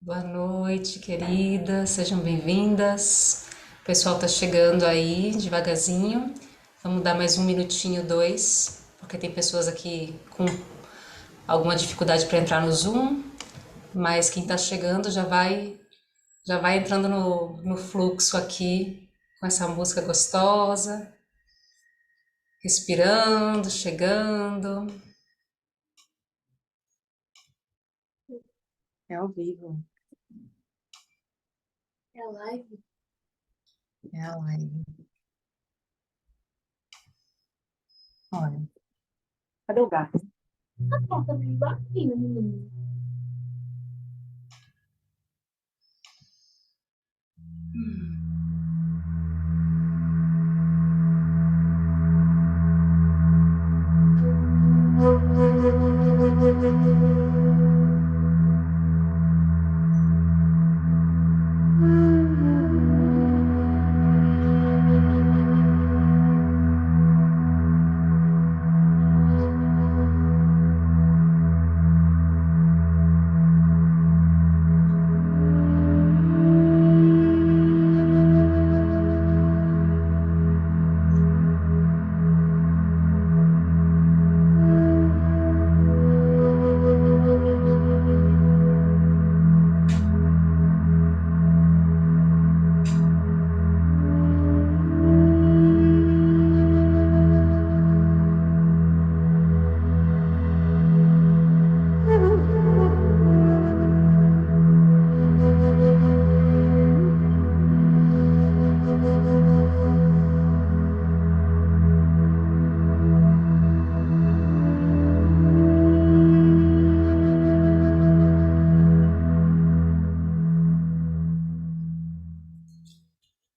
Boa noite, queridas, sejam bem-vindas. O pessoal tá chegando aí devagarzinho. Vamos dar mais um minutinho, dois, porque tem pessoas aqui com alguma dificuldade para entrar no Zoom, mas quem tá chegando já vai entrando no fluxo aqui com essa música gostosa, respirando, chegando. É ao vivo, É a live? é a live. Olha, cadê o gato? A porta meio baixinha, menino.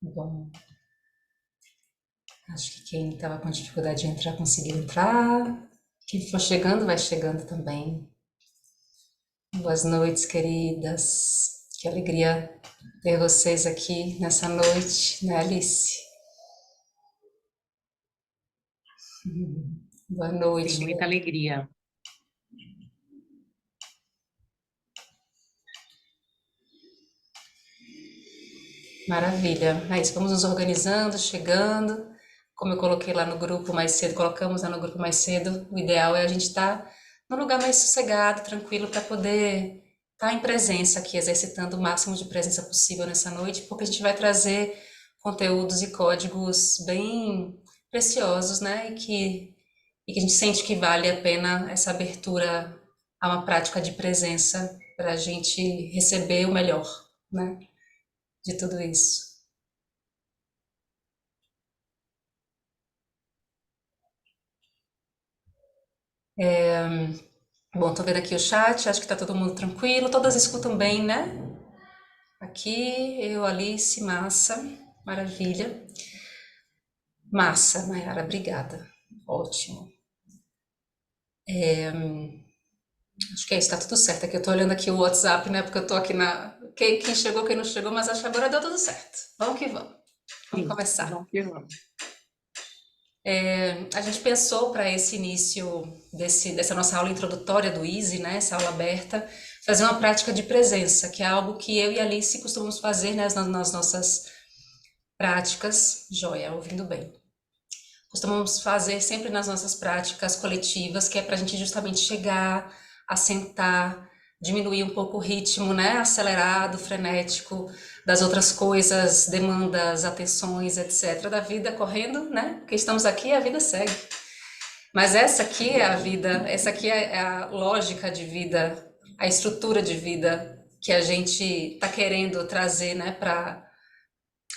Bom, acho que quem estava com dificuldade de entrar conseguiu entrar. Quem for chegando, vai chegando também. Boas noites, queridas. Que alegria ter vocês aqui nessa noite, né, Alice? Boa Tem noite. muita alegria. Maravilha. É isso, vamos nos organizando, chegando. Como eu coloquei lá no grupo mais cedo, colocamos lá no grupo mais cedo, o ideal é a gente estar num lugar mais sossegado, tranquilo, para poder estar em presença aqui, exercitando o máximo de presença possível nessa noite, porque a gente vai trazer conteúdos e códigos bem preciosos, né? E que a gente sente que vale a pena essa abertura a uma prática de presença para a gente receber o melhor, né? De tudo isso. Bom, tô vendo aqui o chat, acho que tá todo mundo tranquilo, todas escutam bem, né? Aqui, eu, Alice, massa, maravilha. Massa, Mayara, obrigada. Ótimo. Acho que é isso, tá tudo certo. Aqui eu tô olhando aqui o WhatsApp, né? Porque eu tô aqui na. Quem chegou, quem não chegou, mas acho que agora deu tudo certo. Vamos que vamos. Vamos Sim, começar. vamos que vamos. A gente pensou para esse início dessa nossa aula introdutória do Easy, né, essa aula aberta, fazer uma prática de presença, que é algo que eu e a Alice costumamos fazer, né, nas nossas práticas, joia, ouvindo bem. Costumamos fazer sempre nas nossas práticas coletivas, que é para a gente justamente chegar, assentar, diminuir um pouco o ritmo, né, acelerado, frenético das outras coisas, demandas, atenções, etc., da vida correndo, né? Porque estamos aqui e a vida segue. Mas essa aqui é a vida, essa aqui é a lógica de vida, a estrutura de vida que a gente está querendo trazer, né, para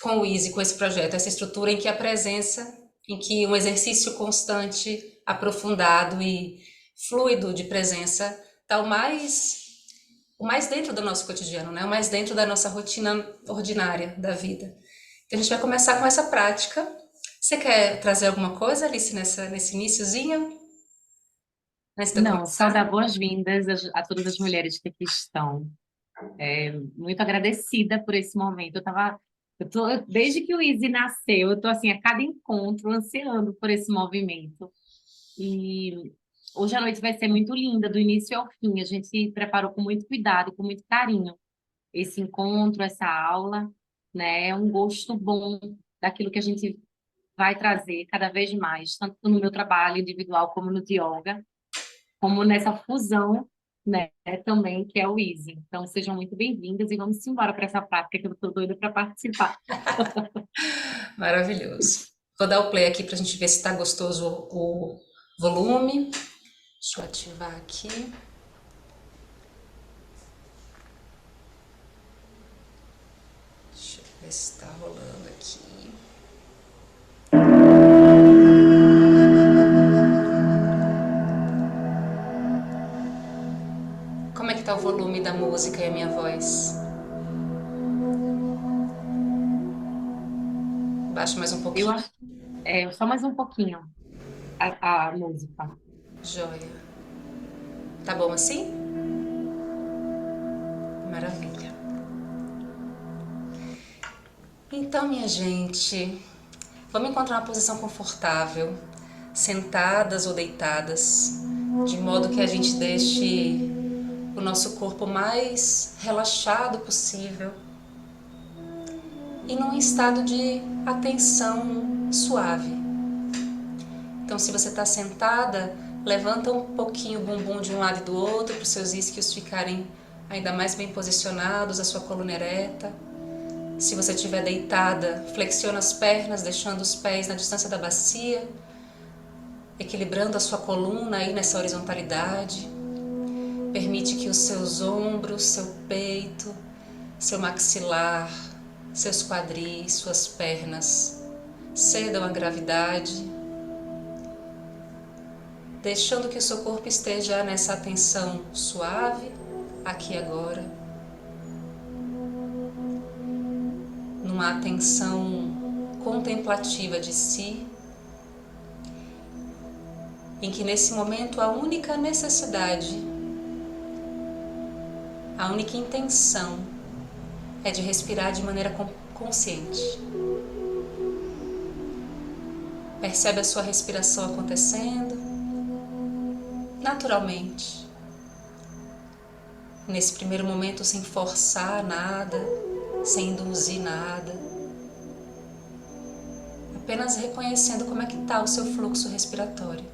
com o Easy, com esse projeto, essa estrutura em que a presença, em que um exercício constante, aprofundado e fluido de presença está o mais dentro do nosso cotidiano, né? O mais dentro da nossa rotina ordinária da vida. Então a gente vai começar com essa prática. Você quer trazer alguma coisa, Alice, nesse iniciozinho? Antes de eu Não, só começar? dar boas-vindas a todas as mulheres que aqui estão. Muito agradecida por esse momento. Desde que o Easy nasceu, eu tô assim, a cada encontro, ansiando por esse movimento. E hoje a noite vai ser muito linda, do início ao fim. A gente se preparou com muito cuidado, com muito carinho, esse encontro, essa aula, né? É um gosto bom daquilo que a gente vai trazer cada vez mais, tanto no meu trabalho individual como no de yoga, como nessa fusão, né, também, que é o Easy. Então, sejam muito bem-vindas e vamos embora para essa prática que eu estou doida para participar. Maravilhoso. Vou dar o play aqui para a gente ver se está gostoso o volume. Deixa eu ativar aqui. Deixa eu ver se está rolando aqui. Como é que tá o volume da música e a minha voz? Baixa mais um Eu pouquinho. acho, só mais um pouquinho a música. Joia. Tá bom assim? Maravilha. Então, minha gente, vamos encontrar uma posição confortável, sentadas ou deitadas, de modo que a gente deixe o nosso corpo mais relaxado possível e num estado de atenção suave. Então, se você está sentada, levanta um pouquinho o bumbum de um lado e do outro para os seus isquios ficarem ainda mais bem posicionados, a sua coluna ereta. Se você estiver deitada, flexiona as pernas, deixando os pés na distância da bacia, equilibrando a sua coluna aí nessa horizontalidade. Permite que os seus ombros, seu peito, seu maxilar, seus quadris, suas pernas cedam à gravidade, deixando que o seu corpo esteja nessa atenção suave, aqui e agora, numa atenção contemplativa de si, em que nesse momento a única necessidade, a única intenção é de respirar de maneira consciente. Percebe a sua respiração acontecendo naturalmente. Nesse primeiro momento, sem forçar nada, sem induzir nada. Apenas reconhecendo como é que está o seu fluxo respiratório.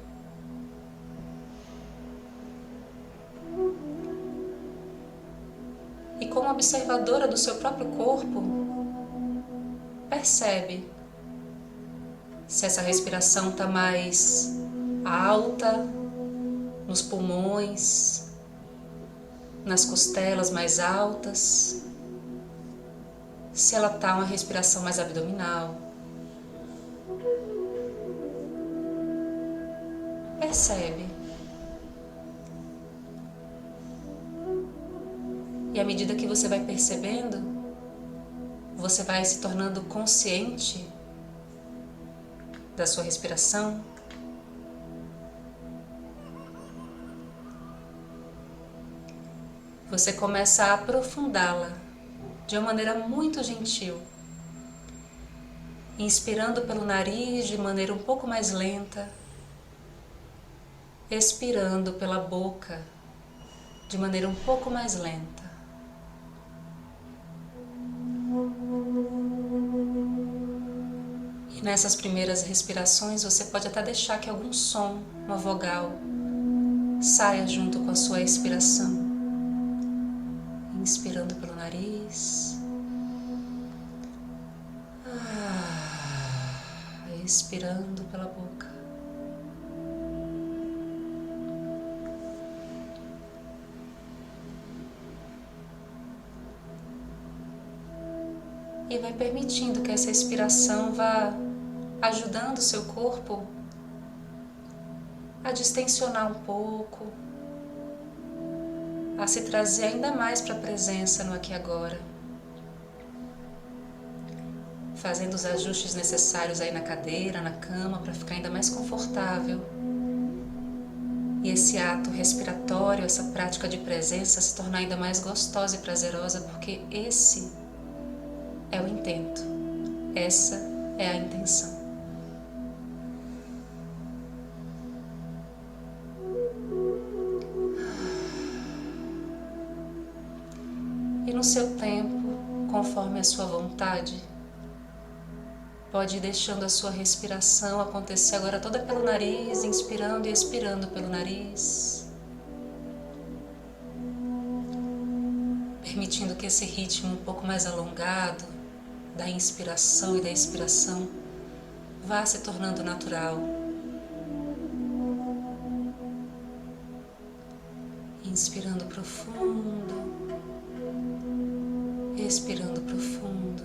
E como observadora do seu próprio corpo, percebe se essa respiração está mais alta nos pulmões, nas costelas mais altas, se ela está uma respiração mais abdominal. Percebe. E à medida que você vai percebendo, você vai se tornando consciente da sua respiração. Você começa a aprofundá-la de uma maneira muito gentil, inspirando pelo nariz de maneira um pouco mais lenta, expirando pela boca de maneira um pouco mais lenta. E nessas primeiras respirações você pode até deixar que algum som, uma vogal, saia junto com a sua expiração. Inspirando pelo nariz, expirando pela boca. E vai permitindo que essa expiração vá ajudando o seu corpo a distensionar um pouco, a se trazer ainda mais para a presença no aqui e agora, fazendo os ajustes necessários aí na cadeira, na cama, para ficar ainda mais confortável. E esse ato respiratório, essa prática de presença se tornar ainda mais gostosa e prazerosa, porque esse é o intento, essa é a intenção. E no seu tempo, conforme a sua vontade, pode ir deixando a sua respiração acontecer agora toda pelo nariz, inspirando e expirando pelo nariz, permitindo que esse ritmo um pouco mais alongado da inspiração e da expiração vá se tornando natural. Inspirando profundo, expirando profundo.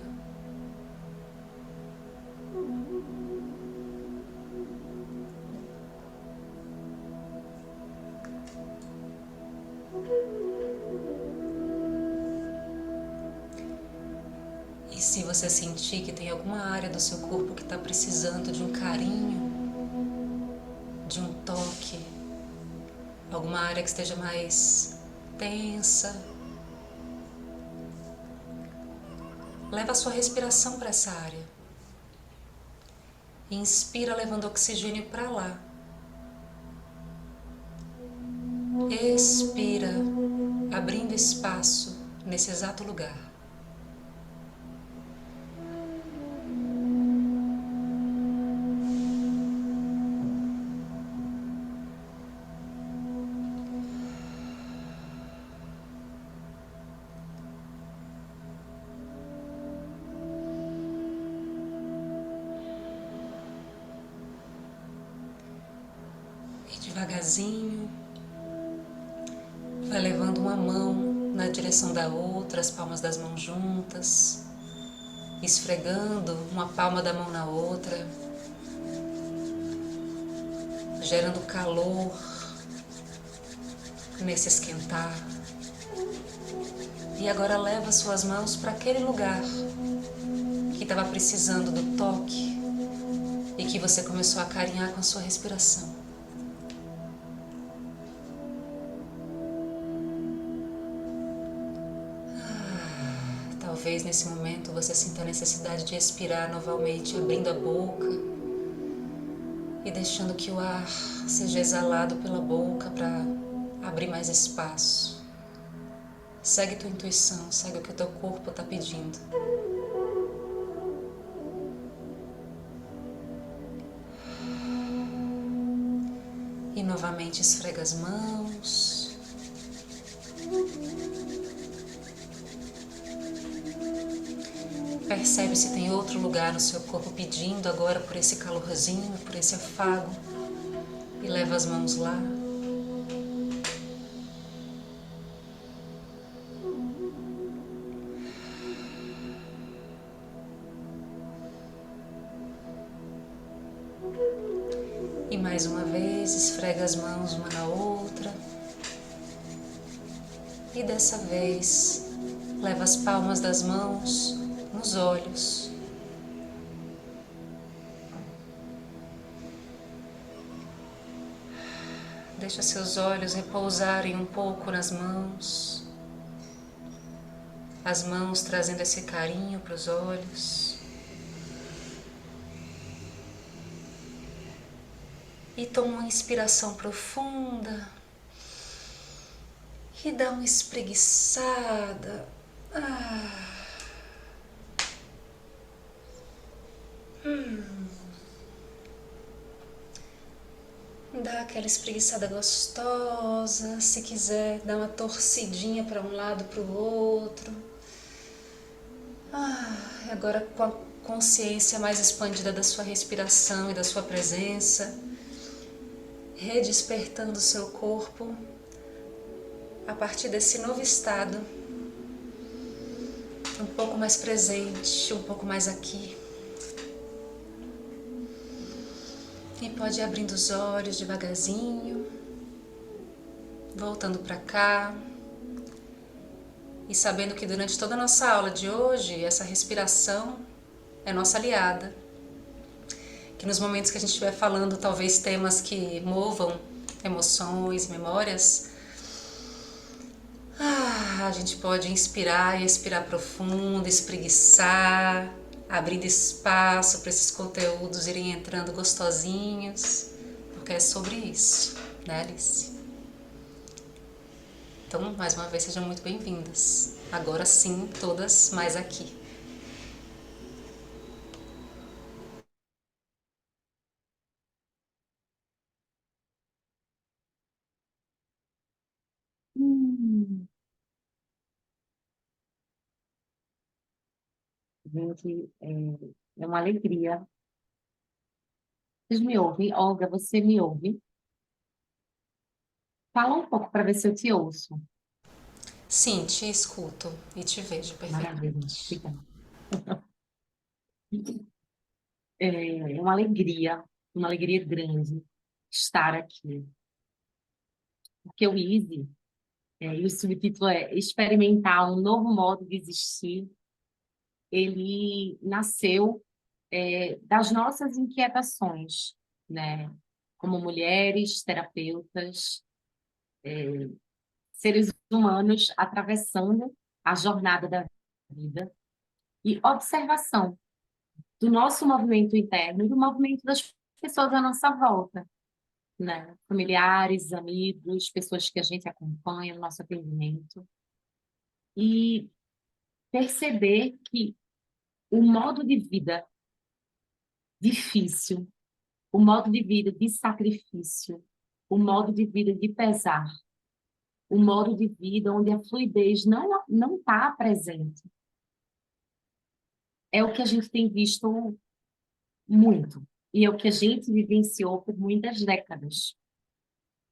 E se você sentir que tem alguma área do seu corpo que está precisando de um carinho, de um toque, alguma área que esteja mais tensa, leva a sua respiração para essa área. Inspira levando oxigênio para lá. Expira, abrindo espaço nesse exato lugar. Devagarzinho, vai levando uma mão na direção da outra, as palmas das mãos juntas, esfregando uma palma da mão na outra, gerando calor nesse esquentar. E agora leva suas mãos para aquele lugar que estava precisando do toque e que você começou a acarinhar com a sua respiração. Talvez nesse momento você sinta a necessidade de expirar novamente, abrindo a boca e deixando que o ar seja exalado pela boca para abrir mais espaço. Segue tua intuição, segue o que o teu corpo está pedindo. E novamente esfrega as mãos. Percebe se tem outro lugar no seu corpo pedindo agora por esse calorzinho, por esse afago. E leva as mãos lá. E mais uma vez, esfrega as mãos uma na outra. E dessa vez, leva as palmas das mãos nos olhos. Deixa seus olhos repousarem um pouco nas mãos. As mãos trazendo esse carinho para os olhos. E toma uma inspiração profunda. E dá uma espreguiçada. Dá aquela espreguiçada gostosa. Se quiser, dá uma torcidinha para um lado, para o outro. Agora com a consciência mais expandida da sua respiração e da sua presença, redespertando o seu corpo a partir desse novo estado, um pouco mais presente, um pouco mais aqui. E pode ir abrindo os olhos devagarzinho, voltando para cá. E sabendo que durante toda a nossa aula de hoje, essa respiração é nossa aliada. Que nos momentos que a gente estiver falando, talvez temas que movam emoções, memórias, a gente pode inspirar e expirar profundo, espreguiçar, abrindo espaço para esses conteúdos irem entrando gostosinhos, porque é sobre isso, né, Alice? Então, mais uma vez, sejam muito bem-vindas. Agora sim, todas mais aqui. Hum, gente, é uma alegria. Vocês me ouvem? Olga, você me ouve? Fala um pouco para ver se eu te ouço. Sim, te escuto e te vejo Maravilha. perfeitamente. Obrigada. É uma alegria grande estar aqui. Porque o Easy, e o subtítulo é Experimentar um Novo Modo de Existir, ele nasceu das nossas inquietações, né? Como mulheres, terapeutas, seres humanos atravessando a jornada da vida e observação do nosso movimento interno e do movimento das pessoas à nossa volta, né? Familiares, amigos, pessoas que a gente acompanha no nosso atendimento. E perceber que o modo de vida difícil, o modo de vida de sacrifício, o modo de vida de pesar, o modo de vida onde a fluidez não está presente, é o que a gente tem visto muito. E é o que a gente vivenciou por muitas décadas,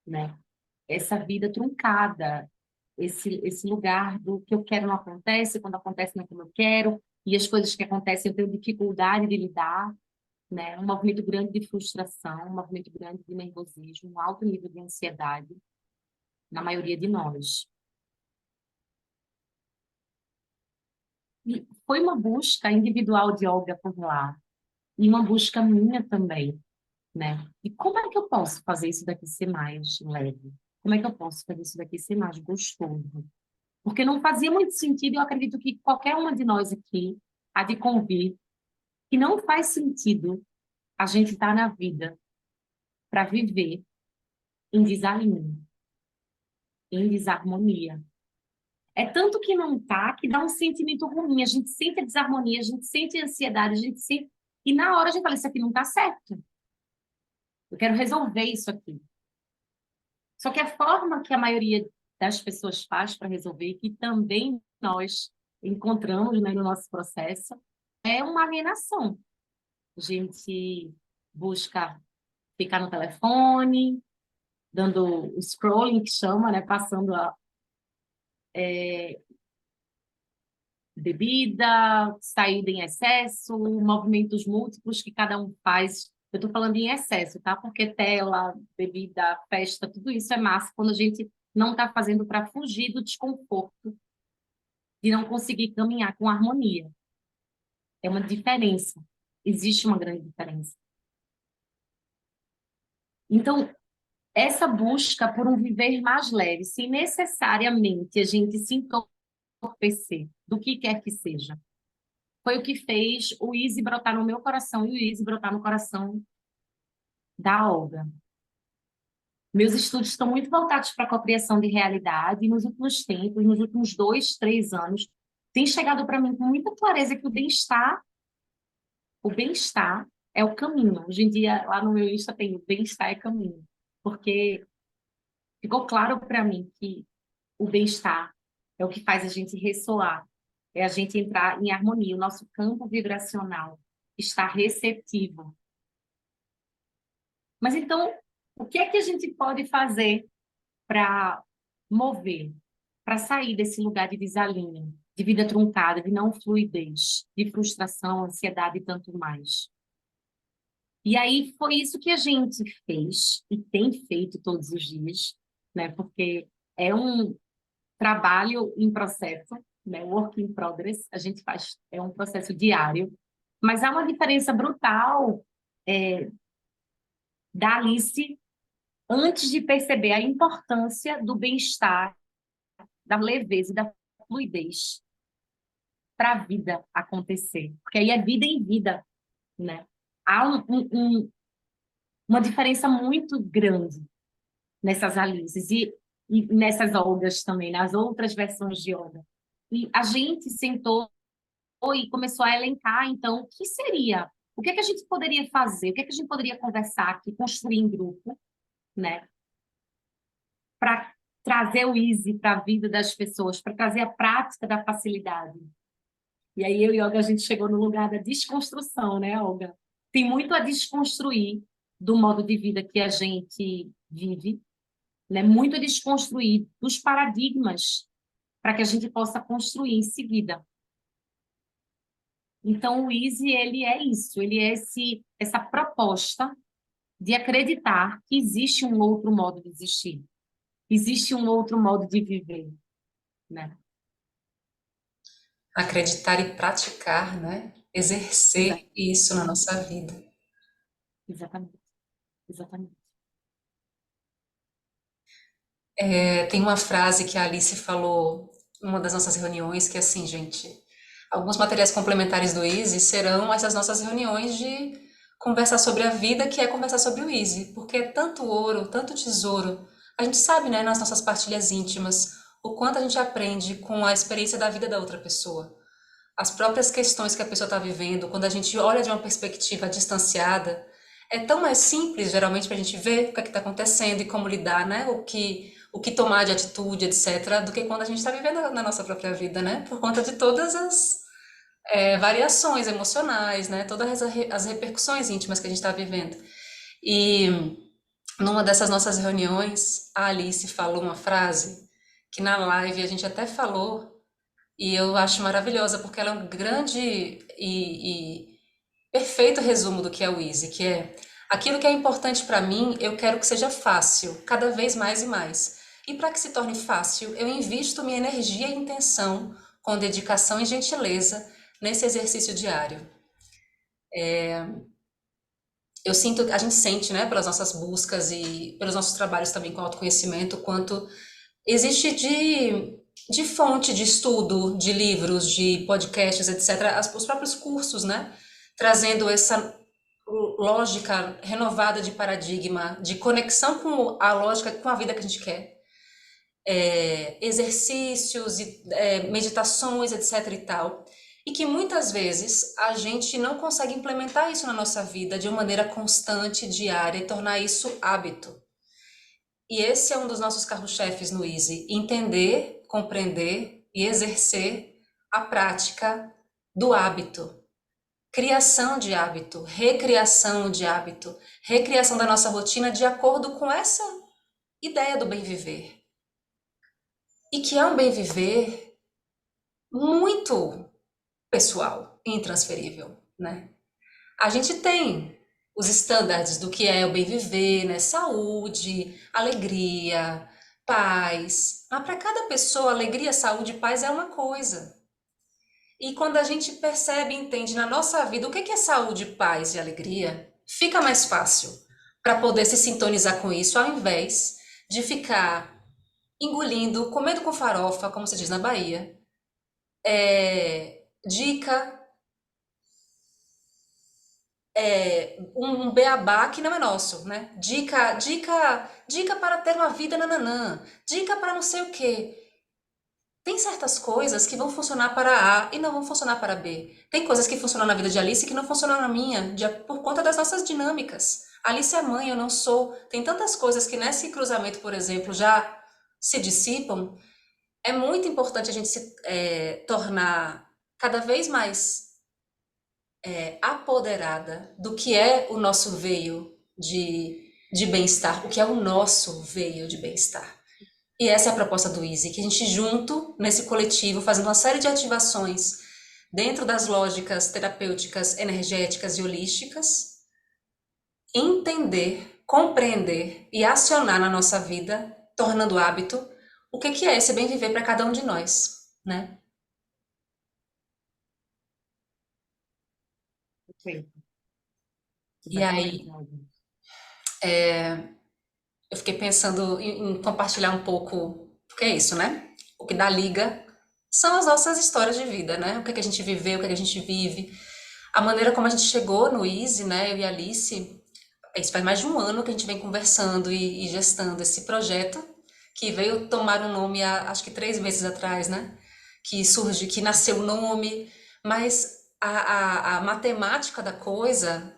né? Essa vida truncada, esse lugar do que eu quero não acontece, quando acontece não é como eu quero, e as coisas que acontecem eu tenho dificuldade de lidar, né? Um movimento grande de frustração, um movimento grande de nervosismo, um alto nível de ansiedade na maioria de nós. E foi uma busca individual de Olga por lá, e uma busca minha também, né? E como é que eu posso fazer isso daqui ser mais leve? Como é que eu posso fazer isso daqui ser mais gostoso? Porque não fazia muito sentido, eu acredito que qualquer uma de nós aqui há de convir, que não faz sentido a gente estar na vida para viver em desalinho, em desarmonia. É tanto que não tá, que dá um sentimento ruim, a gente sente a desarmonia, a gente sente a ansiedade, a gente sente... E na hora a gente fala, isso aqui não tá certo, eu quero resolver isso aqui. Só que a forma que a maioria das pessoas faz para resolver, que também nós encontramos, né, no nosso processo, é uma alienação. A gente busca ficar no telefone, dando o scrolling, que chama, né, passando a bebida, saída em excesso, movimentos múltiplos que cada um faz. Eu estou falando em excesso, tá? Porque tela, bebida, festa, tudo isso é massa quando a gente não está fazendo para fugir do desconforto de não conseguir caminhar com harmonia. É uma diferença. Existe uma grande diferença. Então, essa busca por um viver mais leve, sem necessariamente a gente se entorpecer do que quer que seja, foi o que fez o Easy brotar no meu coração e o Easy brotar no coração da Olga. Meus estudos estão muito voltados para a cocriação de realidade e nos últimos tempos, nos últimos 2, 3 anos, tem chegado para mim com muita clareza que o bem-estar é o caminho. Hoje em dia, lá no meu Insta tem o bem-estar é caminho, porque ficou claro para mim que o bem-estar é o que faz a gente ressoar, é a gente entrar em harmonia, o nosso campo vibracional está receptivo. Mas então, o que é que a gente pode fazer para mover, para sair desse lugar de desalinho, de vida truncada, de não fluidez, de frustração, ansiedade e tanto mais? E aí foi isso que a gente fez e tem feito todos os dias, né? Porque é um trabalho em processo, né? Work in progress, a gente faz, é um processo diário, mas há uma diferença brutal da Alice antes de perceber a importância do bem-estar, da leveza e da fluidez para a vida acontecer. Porque aí é vida em vida, né? Há uma diferença muito grande nessas Alices. E e nessas Olgas também, nas outras versões de Olga. E a gente sentou e começou a elencar, então, o que seria? O que é que a gente poderia fazer? O que é que a gente poderia conversar aqui, construir em grupo, né? Para trazer o easy para a vida das pessoas, para trazer a prática da facilidade. E aí eu e Olga, a gente chegou no lugar da desconstrução, né, Olga? Tem muito a desconstruir do modo de vida que a gente vive, né? Muito a desconstruir dos paradigmas para que a gente possa construir em seguida. Então, o Easy, ele é isso, ele é essa proposta de acreditar que existe um outro modo de existir, existe um outro modo de viver, né? Acreditar e praticar, né? Exa- Exercer isso na nossa vida. Exatamente, exatamente. Tem uma frase que a Alice falou em uma das nossas reuniões, que é assim, gente, alguns materiais complementares do Easy serão essas nossas reuniões de conversar sobre a vida, que é conversar sobre o Easy, porque é tanto ouro, tanto tesouro. A gente sabe, né, nas nossas partilhas íntimas, o quanto a gente aprende com a experiência da vida da outra pessoa. As próprias questões que a pessoa está vivendo, quando a gente olha de uma perspectiva distanciada, é tão mais simples, geralmente, para a gente ver o que é está acontecendo e como lidar, né? O que tomar de atitude, etc., do que quando a gente está vivendo na nossa própria vida, né? Por conta de todas as variações emocionais, né? Todas as repercussões íntimas que a gente está vivendo. E numa dessas nossas reuniões, a Alice falou uma frase que na live a gente até falou, e eu acho maravilhosa, porque ela é um grande e perfeito resumo do que é o Easy, que é aquilo que é importante para mim, eu quero que seja fácil, cada vez mais e mais. E para que se torne fácil, eu invisto minha energia e intenção com dedicação e gentileza nesse exercício diário. Eu sinto, a gente sente, né, pelas nossas buscas e pelos nossos trabalhos também com autoconhecimento, quanto existe de fonte de estudo, de livros, de podcasts, etc., os próprios cursos, né? Trazendo essa lógica renovada de paradigma, de conexão com a lógica, com a vida que a gente quer. Exercícios, meditações, etc. e tal. E que muitas vezes a gente não consegue implementar isso na nossa vida de uma maneira constante, diária, e tornar isso hábito. E esse é um dos nossos carros-chefes no Easy: entender, compreender e exercer a prática do hábito. Criação de hábito, recriação de hábito, recriação da nossa rotina de acordo com essa ideia do bem viver. E que é um bem viver muito pessoal e intransferível, né? A gente tem os estándares do que é o bem viver, né? Saúde, alegria, paz. Mas para cada pessoa, alegria, saúde e paz é uma coisa. E quando a gente percebe e entende na nossa vida o que é saúde, paz e alegria, fica mais fácil para poder se sintonizar com isso, ao invés de ficar engolindo, comendo com farofa, como se diz na Bahia, dica, um beabá que não é nosso, né? Dica para ter uma vida nananã, dica para não sei o quê. Tem certas coisas que vão funcionar para A e não vão funcionar para B. Tem coisas que funcionam na vida de Alice que não funcionam na minha, por conta das nossas dinâmicas. Alice é mãe, eu não sou. Tem tantas coisas que nesse cruzamento, por exemplo, já se dissipam. É muito importante a gente se tornar cada vez mais apoderada do que é o nosso veio de bem-estar, o que é o nosso veio de bem-estar. E essa é a proposta do Easy, que a gente junto, nesse coletivo, fazendo uma série de ativações dentro das lógicas terapêuticas, energéticas e holísticas, entender, compreender e acionar na nossa vida, tornando hábito, o que é esse bem viver para cada um de nós, né? Perfeito. E Exatamente, aí, Olga. eu fiquei pensando em compartilhar um pouco, porque é isso, né? O que dá liga são as nossas histórias de vida, né? O que a gente viveu, o que a gente vive, a maneira como a gente chegou no Easy, né? Eu e a Alice, isso faz mais de um ano que a gente vem conversando e gestando esse projeto, que veio tomar um nome há, acho que 3 meses atrás, né? Que surge, que nasceu o nome, mas a matemática da coisa,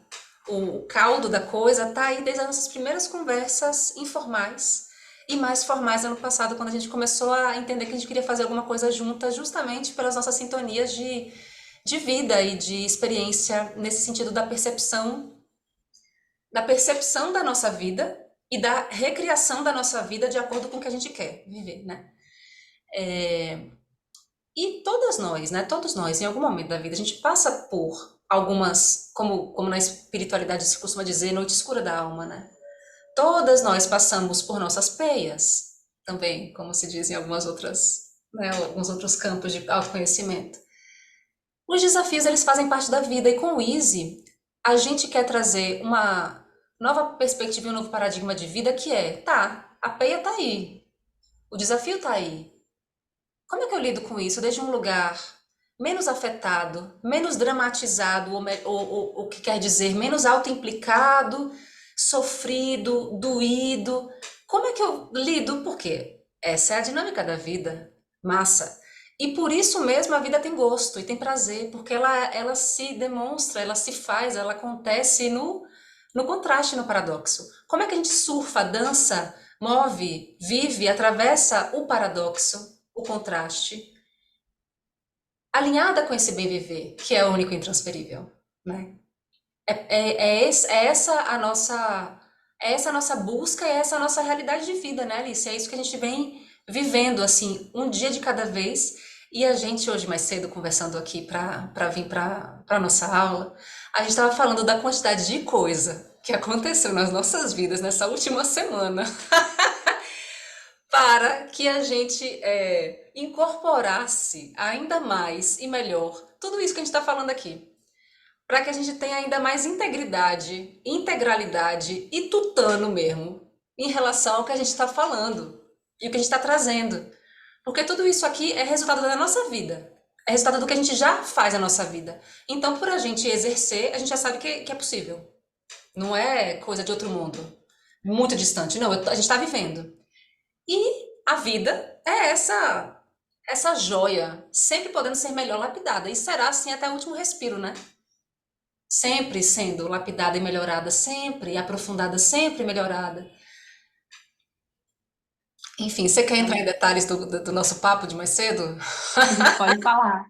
o caldo da coisa, tá aí desde as nossas primeiras conversas informais e mais formais ano passado, quando a gente começou a entender que a gente queria fazer alguma coisa junta, justamente pelas nossas sintonias de vida e de experiência, nesse sentido da percepção da nossa vida e da recriação da nossa vida de acordo com o que a gente quer viver, né? E todas nós, né? Todos nós, em algum momento da vida, a gente passa por algumas, como na espiritualidade se costuma dizer, noite escura da alma, né? Todas nós passamos por nossas peias, também, como se diz em algumas outras, né, alguns outros campos de autoconhecimento. Os desafios, eles fazem parte da vida, e com o Easy, a gente quer trazer uma nova perspectiva e um novo paradigma de vida que é, tá, a peia tá aí, o desafio tá aí. Como é que eu lido com isso desde um lugar menos afetado, menos dramatizado, ou que quer dizer, menos autoimplicado, sofrido, doído? Como é que eu lido? Porque essa é a dinâmica da vida. Massa. E por isso mesmo a vida tem gosto e tem prazer, porque ela se demonstra, ela se faz, ela acontece no contraste, no paradoxo. Como é que a gente surfa, dança, move, vive, atravessa o paradoxo, o contraste, alinhada com esse bem viver, que é único e intransferível, né? É essa a nossa busca, é essa a nossa realidade de vida, né, Alice? É isso que a gente vem vivendo, assim, um dia de cada vez. E a gente, hoje mais cedo, conversando aqui para vir para a nossa aula, a gente estava falando da quantidade de coisa que aconteceu nas nossas vidas nessa última semana para que a gente incorporasse ainda mais e melhor tudo isso que a gente está falando aqui, para que a gente tenha ainda mais integridade, integralidade e tutano mesmo em relação ao que a gente está falando e o que a gente está trazendo. Porque tudo isso aqui é resultado da nossa vida, é resultado do que a gente já faz na nossa vida. Então, por a gente exercer, a gente já sabe que é possível. Não é coisa de outro mundo, muito distante. Não, a gente está vivendo. E a vida é essa joia, sempre podendo ser melhor lapidada. E será assim até o último respiro, né? Sempre sendo lapidada e melhorada, sempre aprofundada, sempre melhorada. Enfim, você quer entrar em detalhes do nosso papo de mais cedo? A gente pode falar.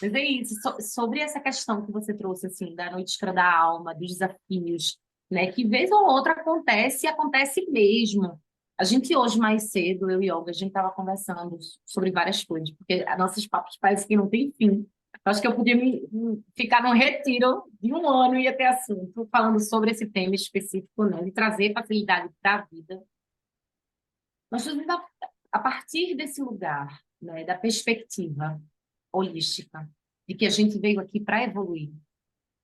Mas é isso, sobre essa questão que você trouxe, assim, da noite escura da alma, dos desafios, né, que vez ou outra acontece e acontece mesmo. A gente hoje, mais cedo, eu e Olga, a gente estava conversando sobre várias coisas, porque nossos papos parecem que não tem fim. Eu acho que eu podia ficar num retiro de um ano e ia ter assunto, falando sobre esse tema específico, né, de trazer facilidade para a vida. Mas a partir desse lugar, né, da perspectiva holística, de que a gente veio aqui para evoluir,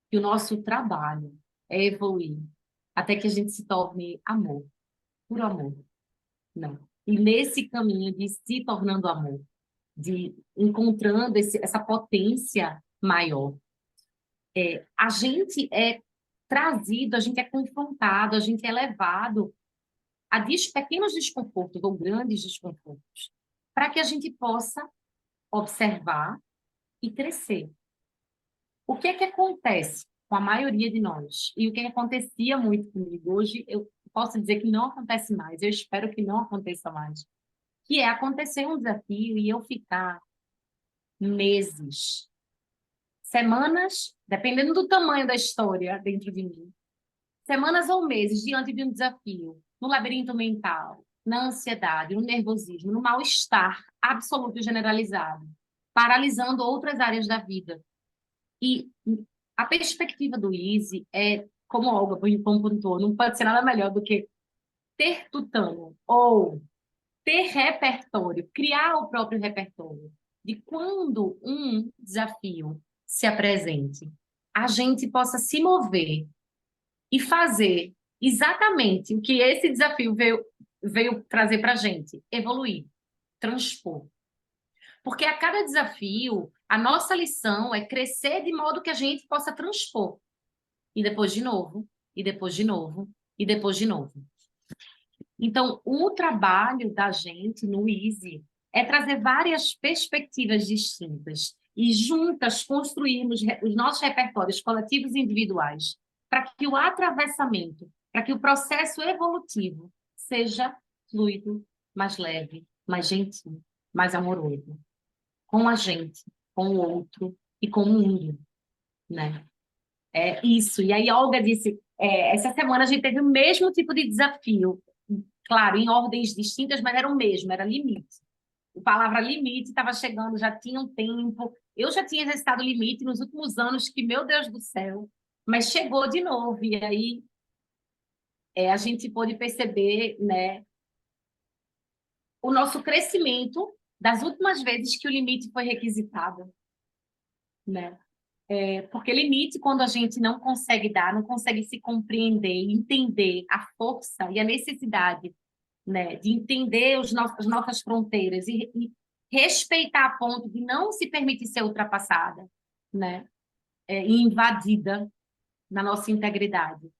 que o nosso trabalho é evoluir, até que a gente se torne amor, puro amor, né? E nesse caminho de se tornando amor, de encontrando essa potência maior, a gente é trazido, a gente é confrontado, a gente é levado a pequenos desconfortos ou grandes desconfortos, para que a gente possa observar e crescer. O que é que acontece com a maioria de nós? E o que acontecia muito comigo hoje, eu posso dizer que não acontece mais, eu espero que não aconteça mais, que é acontecer um desafio e eu ficar meses, semanas, dependendo do tamanho da história dentro de mim, semanas ou meses diante de um desafio, no labirinto mental, na ansiedade, no nervosismo, no mal-estar absoluto e generalizado, paralisando outras áreas da vida. E a perspectiva do Easy é, como a Olga pontuou, não pode ser nada melhor do que ter tutano ou ter repertório, criar o próprio repertório de quando um desafio se apresente, a gente possa se mover e fazer exatamente o que esse desafio veio trazer para a gente, evoluir, transpor. Porque a cada desafio, a nossa lição é crescer de modo que a gente possa transpor. E depois de novo, e depois de novo, e depois de novo. Então, o trabalho da gente no Easy é trazer várias perspectivas distintas e juntas construirmos os nossos repertórios coletivos e individuais para que o atravessamento, para que o processo evolutivo seja fluido, mais leve, mais gentil, mais amoroso, com a gente, com o outro e com o mundo, né? É isso. E aí, a Olga disse, essa semana a gente teve o mesmo tipo de desafio, claro, em ordens distintas, mas era o mesmo, era limite. A palavra limite estava chegando, já tinha um tempo. Eu já tinha exercitado limite nos últimos anos, que, meu Deus do céu, mas chegou de novo. E aí a gente pôde perceber, né, o nosso crescimento das últimas vezes que o limite foi requisitado, né? Porque limite, quando a gente não consegue dar, não consegue se compreender, entender a força e a necessidade, né, de entender as nossas fronteiras e respeitar a ponto de não se permitir ser ultrapassada, né, e invadida na nossa integridade.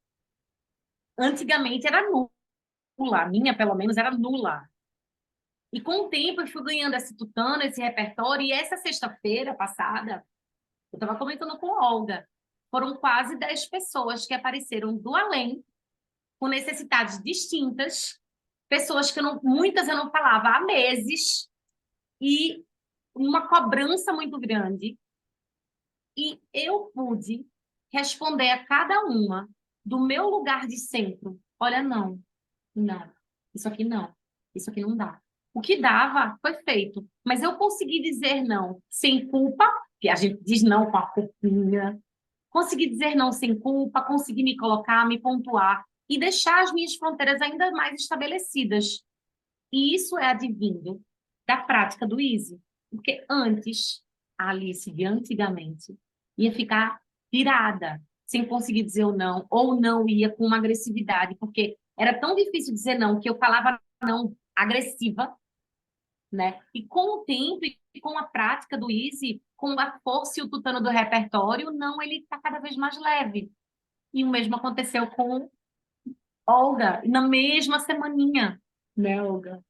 Antigamente era nula, a minha, pelo menos, era nula. E com o tempo eu fui ganhando esse tutano, esse repertório, e essa sexta-feira passada, eu estava comentando com a Olga, foram quase 10 pessoas que apareceram do além, com necessidades distintas, pessoas que muitas eu não falava há meses, e uma cobrança muito grande. E eu pude responder a cada uma do meu lugar de centro. Olha, não, não, isso aqui não dá. O que dava foi feito, mas eu consegui dizer não sem culpa, que a gente diz não com a culpinha, consegui dizer não sem culpa, consegui me colocar, me pontuar e deixar as minhas fronteiras ainda mais estabelecidas. E isso é advindo da prática do Easy. Porque antes, a Alice de antigamente ia ficar pirada, sem conseguir dizer o não, ou não ia com uma agressividade, porque era tão difícil dizer não, que eu falava não agressiva, né? E com o tempo e com a prática do Easy, com a força e o tutano do repertório, o não, ele está cada vez mais leve. E o mesmo aconteceu com Olga, na mesma semaninha, né, Olga?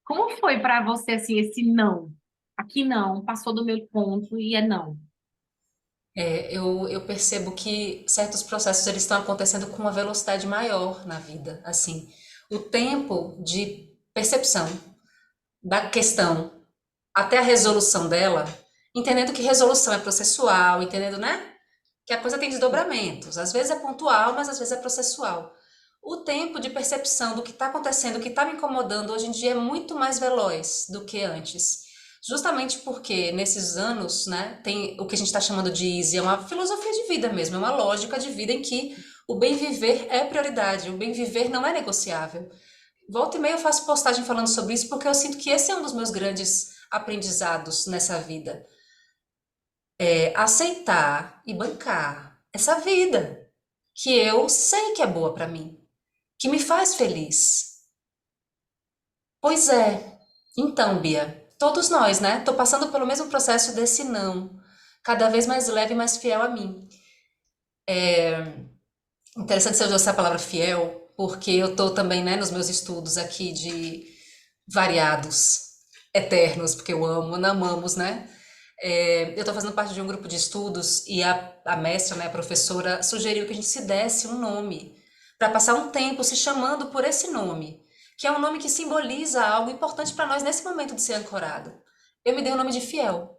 Como foi para você assim esse não? Aqui não, passou do meu ponto e é não. Eu percebo que certos processos eles estão acontecendo com uma velocidade maior na vida, assim. O tempo de percepção da questão até a resolução dela, entendendo que resolução é processual, entendendo, né? Que a coisa tem desdobramentos. Às vezes é pontual, mas às vezes é processual. O tempo de percepção do que está acontecendo, do que está me incomodando hoje em dia é muito mais veloz do que antes. Justamente porque nesses anos, né, tem o que a gente está chamando de easy, é uma filosofia de vida mesmo, é uma lógica de vida em que o bem viver é prioridade, o bem viver não é negociável. Volta e meia eu faço postagem falando sobre isso porque eu sinto que esse é um dos meus grandes aprendizados nessa vida. É aceitar e bancar essa vida que eu sei que é boa para mim, que me faz feliz. Pois é. Então, Bia, todos nós, né? Tô passando pelo mesmo processo desse não, cada vez mais leve e mais fiel a mim. Interessante você usar essa palavra fiel, porque eu tô também, né, nos meus estudos aqui de variados, eternos, porque eu amo, não amamos, né? Eu tô fazendo parte de um grupo de estudos e a mestra, né, a professora, sugeriu que a gente se desse um nome, para passar um tempo se chamando por esse nome, que é um nome que simboliza algo importante para nós nesse momento de ser ancorado. Eu me dei o nome de Fiel.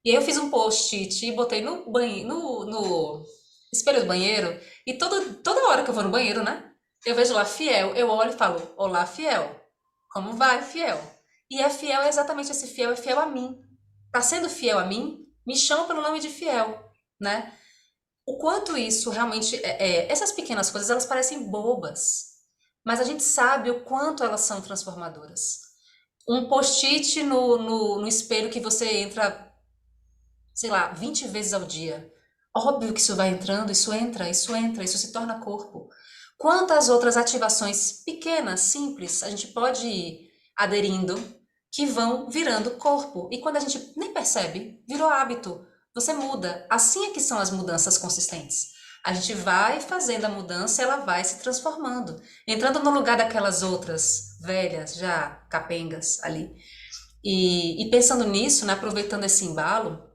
E aí eu fiz um post-it e botei no espelho do banheiro. E toda hora que eu vou no banheiro, né? Eu vejo lá Fiel, eu olho e falo, olá, Fiel. Como vai, Fiel? E a Fiel é exatamente esse Fiel, é fiel a mim. Tá sendo fiel a mim? Me chama pelo nome de Fiel, né? O quanto isso realmente essas pequenas coisas, elas parecem bobas, mas a gente sabe o quanto elas são transformadoras. Um post-it no espelho que você entra, sei lá, 20 vezes ao dia. Óbvio que isso vai entrando, isso se torna corpo. Quantas outras ativações pequenas, simples, a gente pode ir aderindo que vão virando corpo. E quando a gente nem percebe, virou hábito. Você muda. Assim é que são as mudanças consistentes. A gente vai fazendo a mudança, ela vai se transformando, entrando no lugar daquelas outras velhas, já capengas ali. E pensando nisso, né, aproveitando esse embalo,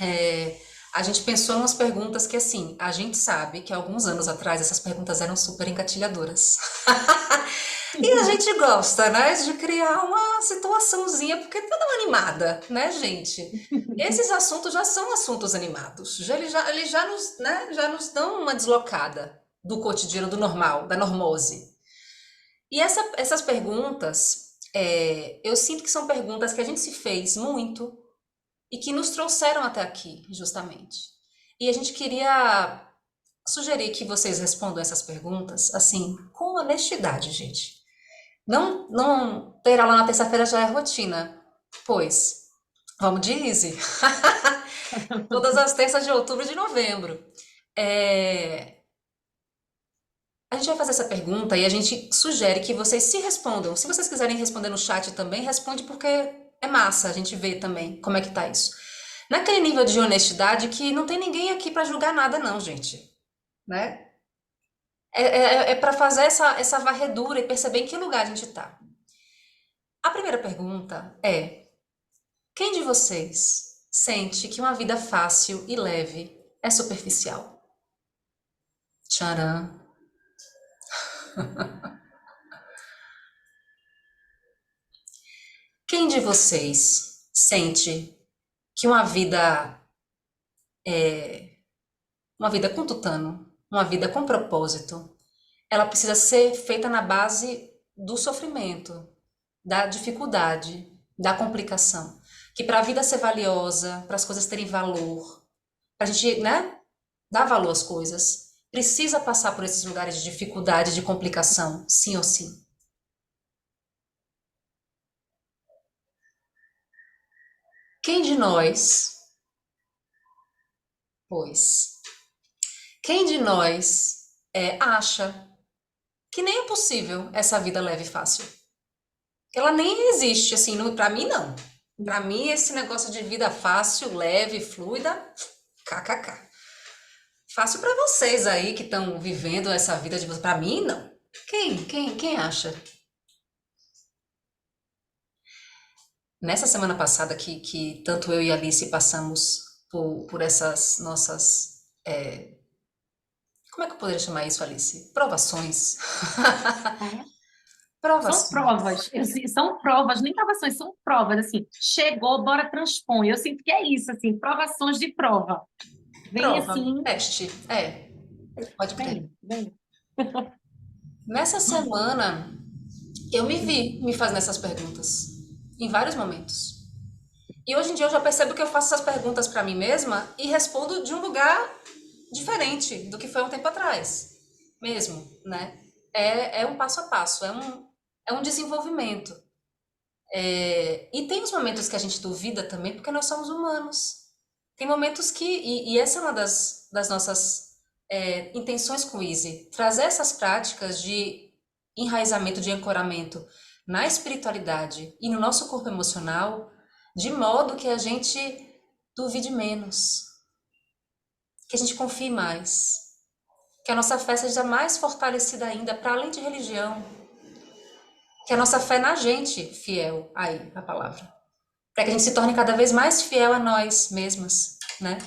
é, a gente pensou em umas perguntas que, assim, a gente sabe que alguns anos atrás essas perguntas eram super engatilhadoras. E a gente gosta, né, de criar uma situaçãozinha, porque tá dando animada, né, gente? Esses assuntos já são assuntos animados. Eles já nos, né, já nos dão uma deslocada do cotidiano, do normal, da normose. E essas perguntas, eu sinto que são perguntas que a gente se fez muito e que nos trouxeram até aqui, justamente. E a gente queria sugerir que vocês respondam essas perguntas, assim, com honestidade, gente. Não ter aula na terça-feira já é rotina. Pois, vamos de easy. Todas as terças de outubro e de novembro. É, A gente vai fazer essa pergunta e a gente sugere que vocês se respondam. Se vocês quiserem responder no chat também, responde porque é massa a gente ver também como é que tá isso. Naquele nível de honestidade que não tem ninguém aqui para julgar nada, não, gente. Né? É para fazer essa varredura e perceber em que lugar a gente tá. A primeira pergunta é: quem de vocês sente que uma vida fácil e leve é superficial? Tcharam. Quem de vocês sente que uma vida com tutano, uma vida com propósito, ela precisa ser feita na base do sofrimento, da dificuldade, da complicação? Que para a vida ser valiosa, para as coisas terem valor, para a gente, né, dar valor às coisas, precisa passar por esses lugares de dificuldade, de complicação, sim ou sim. Quem de nós, pois, quem de nós acha que nem é possível essa vida leve e fácil? Ela nem existe, assim, para mim não. Para mim esse negócio de vida fácil, leve, fluida, kkk. Fácil para vocês aí que estão vivendo essa vida de vocês. Para mim não. Quem acha? Nessa semana passada que tanto eu e a Alice passamos por essas nossas. Como é que eu poderia chamar isso, Alice? Provações. São Provações. provas, são provas, nem provações, são provas, assim, chegou, bora transpõe. Eu sinto que é isso, assim, provações de prova. Vem Prova, assim, teste. Pode crer. vem. Nessa semana, eu me vi me fazendo essas perguntas. Em vários momentos. E hoje em dia eu já percebo que eu faço essas perguntas para mim mesma e respondo de um lugar diferente do que foi um tempo atrás. Mesmo, né? É um passo a passo, é um desenvolvimento. E tem os momentos que a gente duvida também, porque nós somos humanos. Tem momentos que, e essa é uma das nossas intenções com o Easy, trazer essas práticas de enraizamento, de ancoramento na espiritualidade e no nosso corpo emocional, de modo que a gente duvide menos, que a gente confie mais, que a nossa fé seja mais fortalecida ainda, para além de religião, que a nossa fé na gente, fiel, aí, a palavra, para que a gente se torne cada vez mais fiel a nós mesmas, né?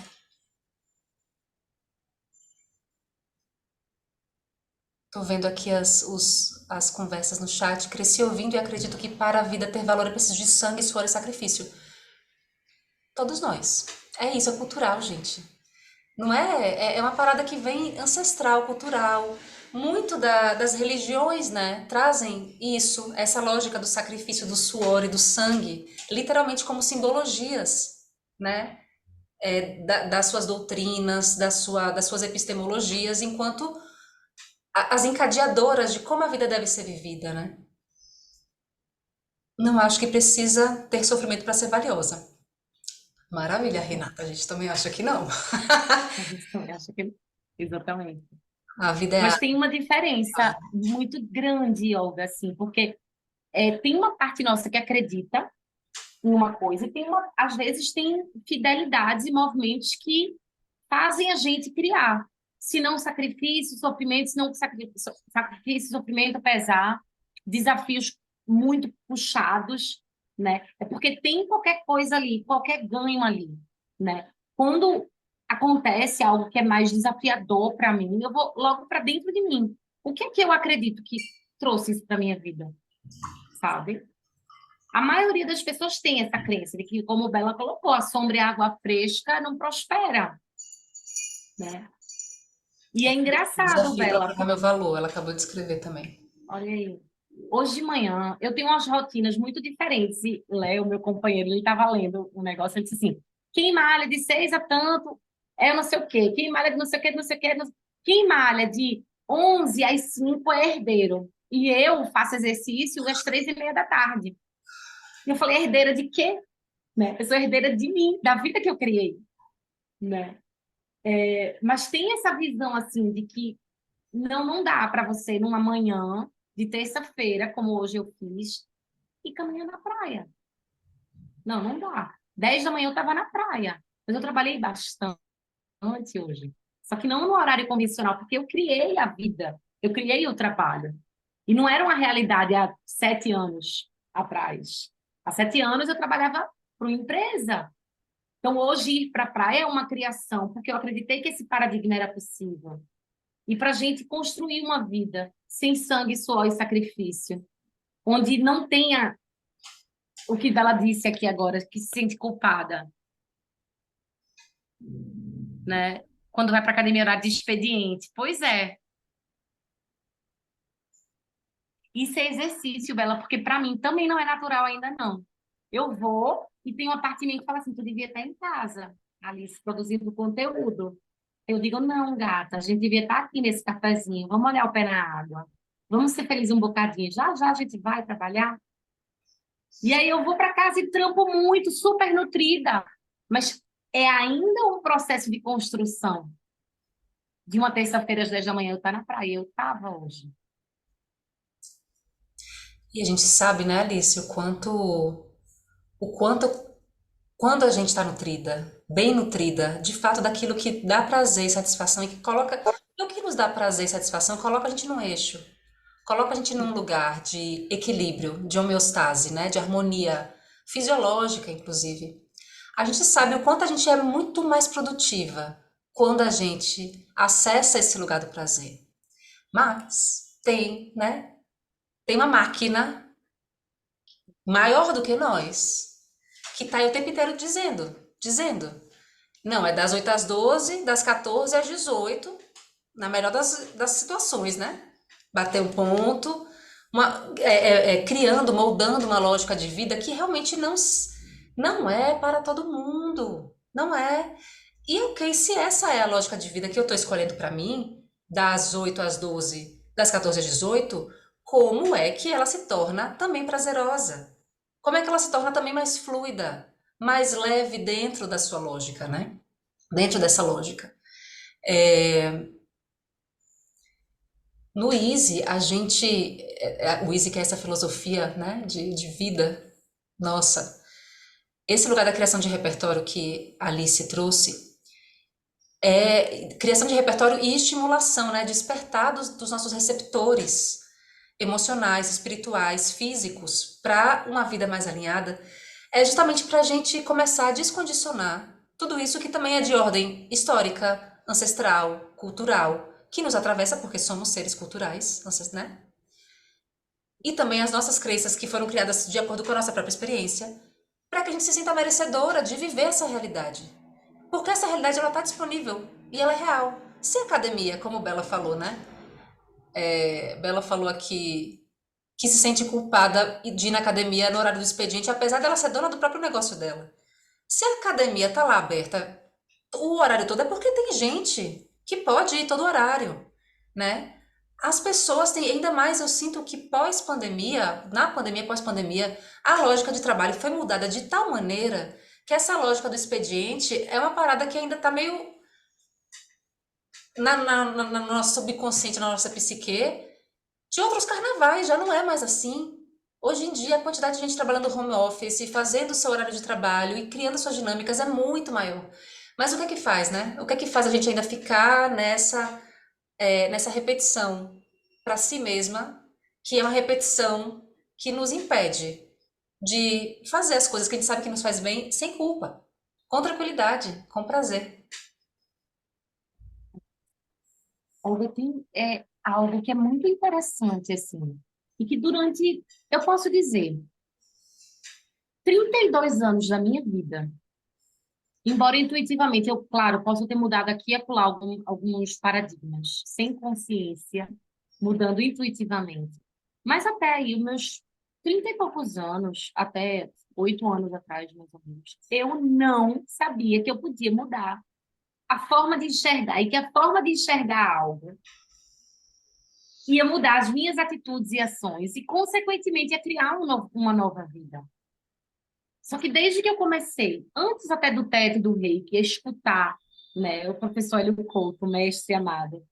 Tô vendo aqui as conversas no chat. Cresci ouvindo e acredito que para a vida ter valor é preciso de sangue, suor e sacrifício. Todos nós. É isso, é cultural, gente. Não é? É uma parada que vem ancestral, cultural. Muito das religiões, né, trazem isso, essa lógica do sacrifício, do suor e do sangue, literalmente como simbologias, né, das suas doutrinas, das suas epistemologias, enquanto as encadeadoras de como a vida deve ser vivida, né? Não acho que precisa ter sofrimento para ser valiosa. Maravilha, Renata. A gente também acha que não. A gente também acha que... Exatamente. A vida é Mas tem uma diferença muito grande, Olga, assim, porque tem uma parte nossa que acredita em uma coisa, e às vezes tem fidelidades e movimentos que fazem a gente criar. se não sacrifício, sofrimento, se não sacrifício, sofrimento, pesar, desafios muito puxados, né? É porque tem qualquer coisa ali, qualquer ganho ali, né? Quando acontece algo que é mais desafiador para mim, eu vou logo para dentro de mim. O que é que eu acredito que trouxe isso para minha vida, sabe? A maioria das pessoas tem essa crença de que, como o Bela colocou, a sombra e a água fresca não prospera, né? E é engraçado, Desafio para Bela, provar meu valor, ela acabou de escrever também. olha aí. Hoje de manhã, eu tenho umas rotinas muito diferentes. E Léo, meu companheiro, ele estava lendo um negócio, ele disse assim, quem malha de 6 a tanto é não sei o quê. Quem malha de não sei o quê, não sei o quê. Quem malha de 11 às 5 é herdeiro. E eu faço exercício às 3:30 da tarde. E eu falei, herdeira de quê? Né? Eu sou herdeira de mim, da vida que eu criei. Né? Mas tem essa visão, assim, de que não dá para você, numa manhã de terça-feira, como hoje eu fiz, ir caminhar na praia. Não dá. 10 da manhã eu estava na praia, mas eu trabalhei bastante hoje. Só que não no horário convencional, porque eu criei a vida, eu criei o trabalho. E não era uma realidade há 7 anos atrás. Há 7 anos eu trabalhava para uma empresa. Então, hoje ir para a praia é uma criação, porque eu acreditei que esse paradigma era possível. E para a gente construir uma vida sem sangue, suor e sacrifício, onde não tenha o que ela disse aqui agora, que se sente culpada, né? Quando vai para academia horário de expediente. Pois é, isso é exercício, Bela, porque para mim também não é natural ainda não. Eu vou e tem uma parte de mim que fala assim, tu devia estar em casa, Alice, produzindo conteúdo. Eu digo, não, gata, a gente devia estar aqui nesse cafezinho, vamos olhar o pé na água, vamos ser felizes um bocadinho, já já a gente vai trabalhar. E aí eu vou para casa e trampo muito, super nutrida, mas é ainda um processo de construção. De uma terça-feira às 10 da manhã eu estar na praia, eu estava hoje. E a gente sabe, né, Alice, o quanto, quando a gente está nutrida, bem nutrida, de fato daquilo que dá prazer e satisfação e que coloca, e o que nos dá prazer e satisfação, coloca a gente num eixo, coloca a gente num lugar de equilíbrio, de homeostase, né, de harmonia fisiológica, inclusive. A gente sabe o quanto a gente é muito mais produtiva quando a gente acessa esse lugar do prazer. Mas tem, né? Tem uma máquina maior do que nós que está aí o tempo inteiro dizendo, não, é das 8 às 12, das 14 às 18, na melhor das situações, né? Bater um ponto, criando, moldando uma lógica de vida que realmente não é para todo mundo, não é. E ok, se essa é a lógica de vida que eu estou escolhendo para mim, das 8 às 12, das 14 às 18, como é que ela se torna também prazerosa? Como é que ela se torna também mais fluida, mais leve dentro da sua lógica, né? Dentro dessa lógica. No Easy, a gente. O Easy, que é essa filosofia, né, de vida nossa. Esse lugar da criação de repertório que a Alice trouxe é criação de repertório e estimulação, né? Despertar dos nossos receptores emocionais, espirituais, físicos, para uma vida mais alinhada, é justamente para a gente começar a descondicionar tudo isso que também é de ordem histórica, ancestral, cultural, que nos atravessa porque somos seres culturais, né? E também as nossas crenças que foram criadas de acordo com a nossa própria experiência, para que a gente se sinta merecedora de viver essa realidade. Porque essa realidade ela está disponível e ela é real. Se a academia, como Bela falou, né? Bela falou aqui que se sente culpada de ir na academia no horário do expediente, apesar dela ser dona do próprio negócio dela. Se a academia está lá aberta o horário todo, é porque tem gente que pode ir todo horário, né? As pessoas têm, ainda mais eu sinto que pós-pandemia, na pandemia, pós-pandemia, a lógica de trabalho foi mudada de tal maneira que essa lógica do expediente é uma parada que ainda está meio no nosso subconsciente, na nossa psique, de outros carnavais, já não é mais assim. Hoje em dia, a quantidade de gente trabalhando home office, fazendo o seu horário de trabalho e criando suas dinâmicas é muito maior. Mas o que é que faz, né? O que é que faz a gente ainda ficar nessa repetição para si mesma, que é uma repetição que nos impede de fazer as coisas que a gente sabe que nos faz bem sem culpa, com tranquilidade, com prazer. Olga, tem algo que é muito interessante, assim, e que durante, eu posso dizer, 32 anos da minha vida, embora intuitivamente, eu, claro, posso ter mudado aqui e acolá alguns paradigmas, sem consciência, mudando intuitivamente. Mas até aí, os meus 30 e poucos anos, até 8 anos atrás, mais ou menos, eu não sabia que eu podia mudar a forma de enxergar, e que a forma de enxergar algo ia mudar as minhas atitudes e ações, e, consequentemente, ia criar uma nova vida. Só que desde que eu comecei, antes até do TED e do Reiki, a escutar, né, o professor Hélio Couto, o mestre amado,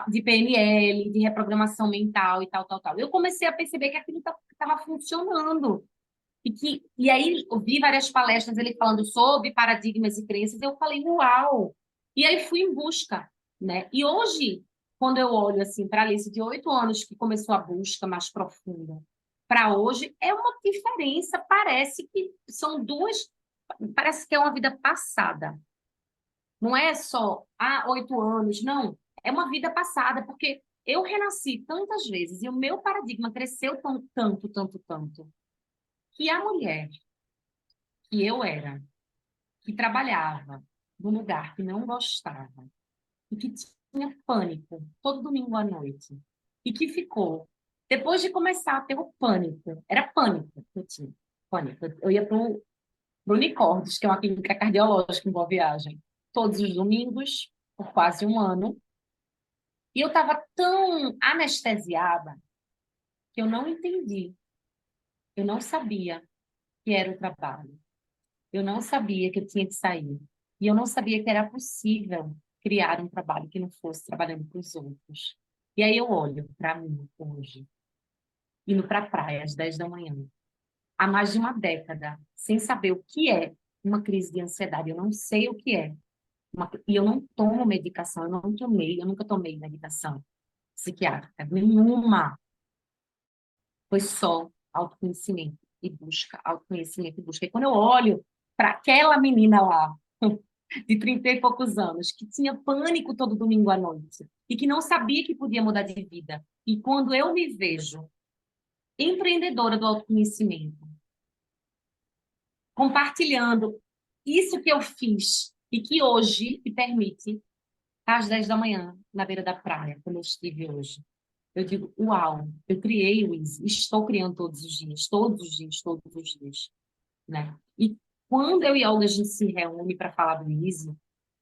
de PNL, de reprogramação mental e tal, tal, tal, eu comecei a perceber que aquilo estava funcionando. E aí eu vi várias palestras ele falando sobre paradigmas e crenças, e eu falei, uau! E aí fui em busca, né? E hoje, quando eu olho assim para a Alice de 8 anos, que começou a busca mais profunda, para hoje, é uma diferença, parece que são duas, parece que é uma vida passada. Não é só 8 anos, não. É uma vida passada, porque eu renasci tantas vezes e o meu paradigma cresceu tanto, tanto, tanto, que a mulher que eu era, que trabalhava num lugar que não gostava e que tinha pânico todo domingo à noite e que ficou, depois de começar a ter o pânico, era pânico que eu tinha, pânico. Eu ia para o Unicórdios, que é uma clínica cardiológica em Boa Viagem, todos os domingos, por quase um ano, e eu estava tão anestesiada que eu não entendi, eu não sabia que era o trabalho. Eu não sabia que eu tinha que sair. E eu não sabia que era possível criar um trabalho que não fosse trabalhando para os outros. E aí eu olho para mim hoje, indo para a praia às 10 da manhã, há mais de uma década, sem saber o que é uma crise de ansiedade. Eu não sei o que é. E eu não tomo medicação, eu nunca tomei medicação psiquiátrica, nenhuma. Foi só autoconhecimento e busca, autoconhecimento e busca. E quando eu olho para aquela menina lá, de 30 e poucos anos, que tinha pânico todo domingo à noite e que não sabia que podia mudar de vida. E quando eu me vejo empreendedora do autoconhecimento, compartilhando isso que eu fiz e que hoje me permite estar às 10 da manhã na beira da praia, como eu estive hoje. Eu digo, uau, eu criei o Easy, estou criando todos os dias, todos os dias, todos os dias, né? E quando eu e a Olga a gente se reúne para falar do Easy,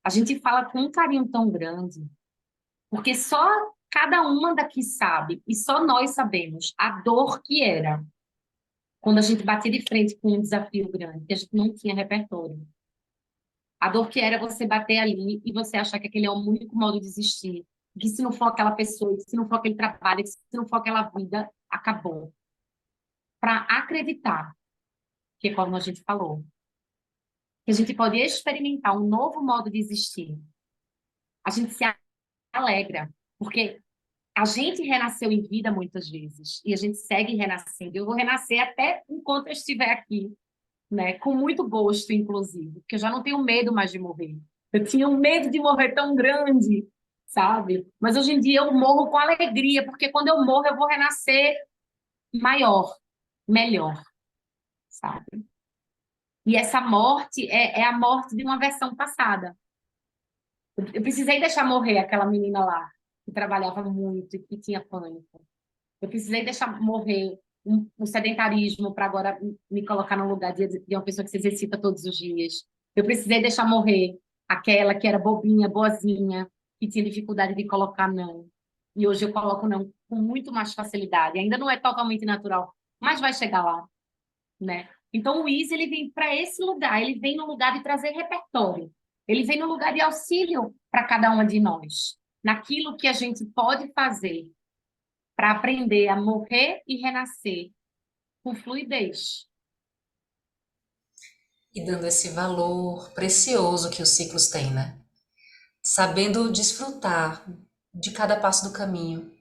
a gente fala com um carinho tão grande, porque só cada uma daqui sabe, e só nós sabemos a dor que era quando a gente batia de frente com um desafio grande, que a gente não tinha repertório. A dor que era você bater ali e você achar que aquele é o único modo de existir, que se não for aquela pessoa, que se não for aquele trabalho, que se não for aquela vida, acabou. Para acreditar, que é como a gente falou, que a gente pode experimentar um novo modo de existir, a gente se alegra, porque a gente renasceu em vida muitas vezes e a gente segue renascendo. Eu vou renascer até enquanto eu estiver aqui, né? Com muito gosto, inclusive, porque eu já não tenho medo mais de morrer. Eu tinha um medo de morrer tão grande, sabe? Mas hoje em dia eu morro com alegria, porque quando eu morro eu vou renascer maior, melhor, sabe? E essa morte é a morte de uma versão passada. Eu precisei deixar morrer aquela menina lá, que trabalhava muito e que tinha pânico. Eu precisei deixar morrer um sedentarismo para agora me colocar no lugar de uma pessoa que se exercita todos os dias. Eu precisei deixar morrer aquela que era bobinha, boazinha, que tinha dificuldade de colocar não. E hoje eu coloco não com muito mais facilidade. Ainda não é totalmente natural, mas vai chegar lá, né? Então o Easy ele vem para esse lugar, ele vem no lugar de trazer repertório. Ele vem no lugar de auxílio para cada uma de nós, naquilo que a gente pode fazer para aprender a morrer e renascer com fluidez. e dando esse valor precioso que os ciclos têm, né? Sabendo desfrutar de cada passo do caminho,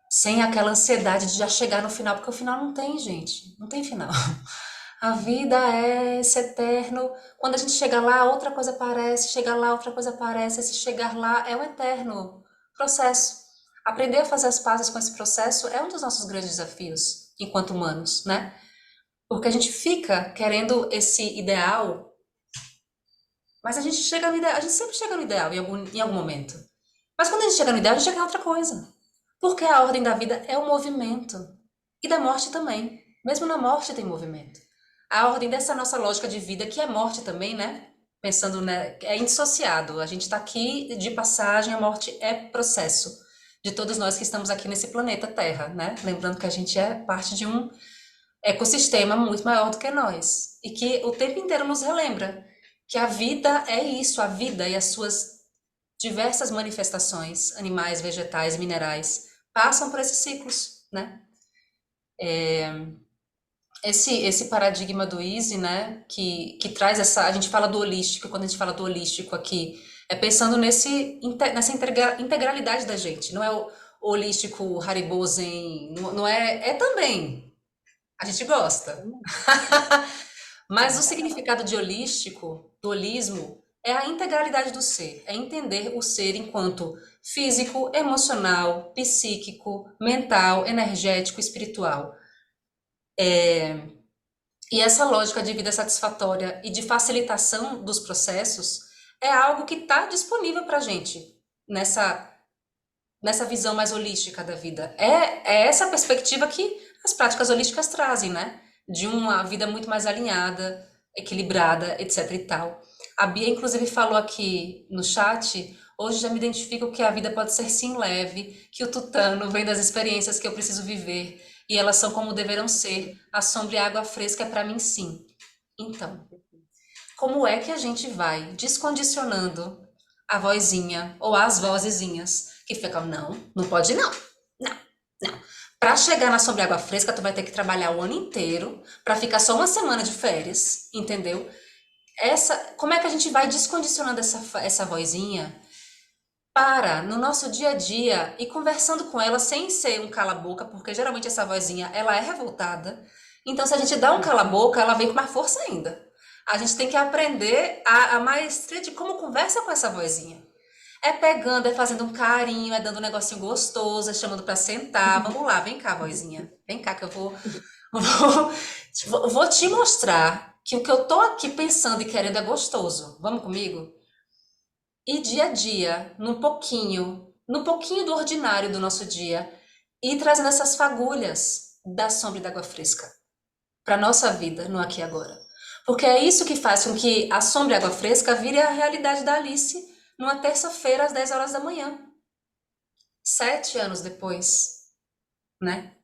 sem aquela ansiedade de já chegar no final, porque o final não tem, gente, não tem final. A vida é esse eterno. Quando a gente chega lá, outra coisa aparece, chega lá, outra coisa aparece. Esse chegar lá é um eterno processo. Aprender a fazer as pazes com esse processo é um dos nossos grandes desafios enquanto humanos, né? Porque a gente fica querendo esse ideal, mas a gente chega no ideal, a gente sempre chega no ideal em algum momento. Mas quando a gente chega no ideal, a gente já quer outra coisa. Porque a ordem da vida é o movimento. E da morte também. Mesmo na morte tem movimento. A ordem dessa nossa lógica de vida, que é morte também, né? Pensando, né? É indissociado. A gente está aqui de passagem, a morte é processo de todos nós que estamos aqui nesse planeta Terra, né? Lembrando que a gente é parte de um ecossistema muito maior do que nós. E que o tempo inteiro nos relembra que a vida é isso, a vida e as suas diversas manifestações, animais, vegetais, minerais, passam por esses ciclos, né? Esse paradigma do Easy, né, que traz essa, a gente fala do holístico, quando a gente fala do holístico aqui, é pensando nessa integralidade da gente, não é o holístico Haribo Zen, não é, é também, a gente gosta, mas o significado de holístico, do holismo, é a integralidade do ser, é entender o ser enquanto físico, emocional, psíquico, mental, energético, espiritual. E essa lógica de vida satisfatória e de facilitação dos processos é algo que está disponível para a gente nessa visão mais holística da vida. É essa perspectiva que as práticas holísticas trazem, né? De uma vida muito mais alinhada, equilibrada, etc e tal. A Bia, inclusive, falou aqui no chat, hoje já me identifico que a vida pode ser sim leve, que o tutano vem das experiências que eu preciso viver, e elas são como deverão ser. A sombra e a água fresca é para mim sim. Então, como é que a gente vai descondicionando a vozinha ou as vozezinhas que ficam, não, não pode não, não, não. Para chegar na sombra e água fresca, tu vai ter que trabalhar o ano inteiro para ficar só uma semana de férias, entendeu? Como é que a gente vai descondicionando essa vozinha para, no nosso dia a dia, e conversando com ela sem ser um cala-boca, porque geralmente essa vozinha, ela é revoltada. Então, se a gente dá um cala-boca, ela vem com mais força ainda. A gente tem que aprender a maestria de como conversa com essa vozinha. É pegando, é fazendo um carinho, é dando um negocinho gostoso, é chamando para sentar. Vamos lá, vem cá, vozinha. Vem cá que eu vou te mostrar que o que eu tô aqui pensando e querendo é gostoso. Vamos comigo? E dia a dia, no pouquinho do ordinário do nosso dia, e trazendo essas fagulhas da sombra e da água fresca para nossa vida, no aqui e agora. Porque é isso que faz com que a sombra e a água fresca vire a realidade da Alice numa terça-feira às 10 horas da manhã. 7 anos depois, né?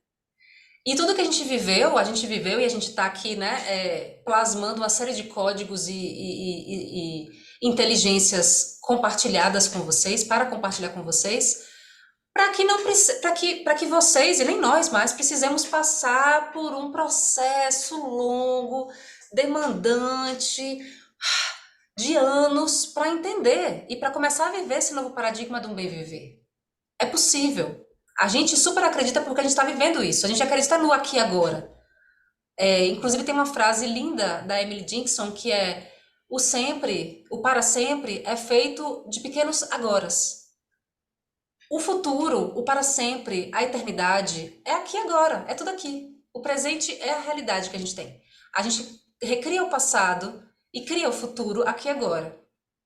E tudo que a gente viveu e a gente está aqui, né, plasmando uma série de códigos e inteligências compartilhadas com vocês, para compartilhar com vocês, para que não para que vocês e nem nós mais precisemos passar por um processo longo, demandante, de anos para entender e para começar a viver esse novo paradigma do bem viver. É possível. A gente super acredita porque a gente está vivendo isso. A gente acredita no aqui e agora. Inclusive tem uma frase linda da Emily Dickinson que é o sempre, o para sempre é feito de pequenos agoras. O futuro, o para sempre, a eternidade é aqui e agora, é tudo aqui. O presente é a realidade que a gente tem. A gente recria o passado e cria o futuro aqui e agora,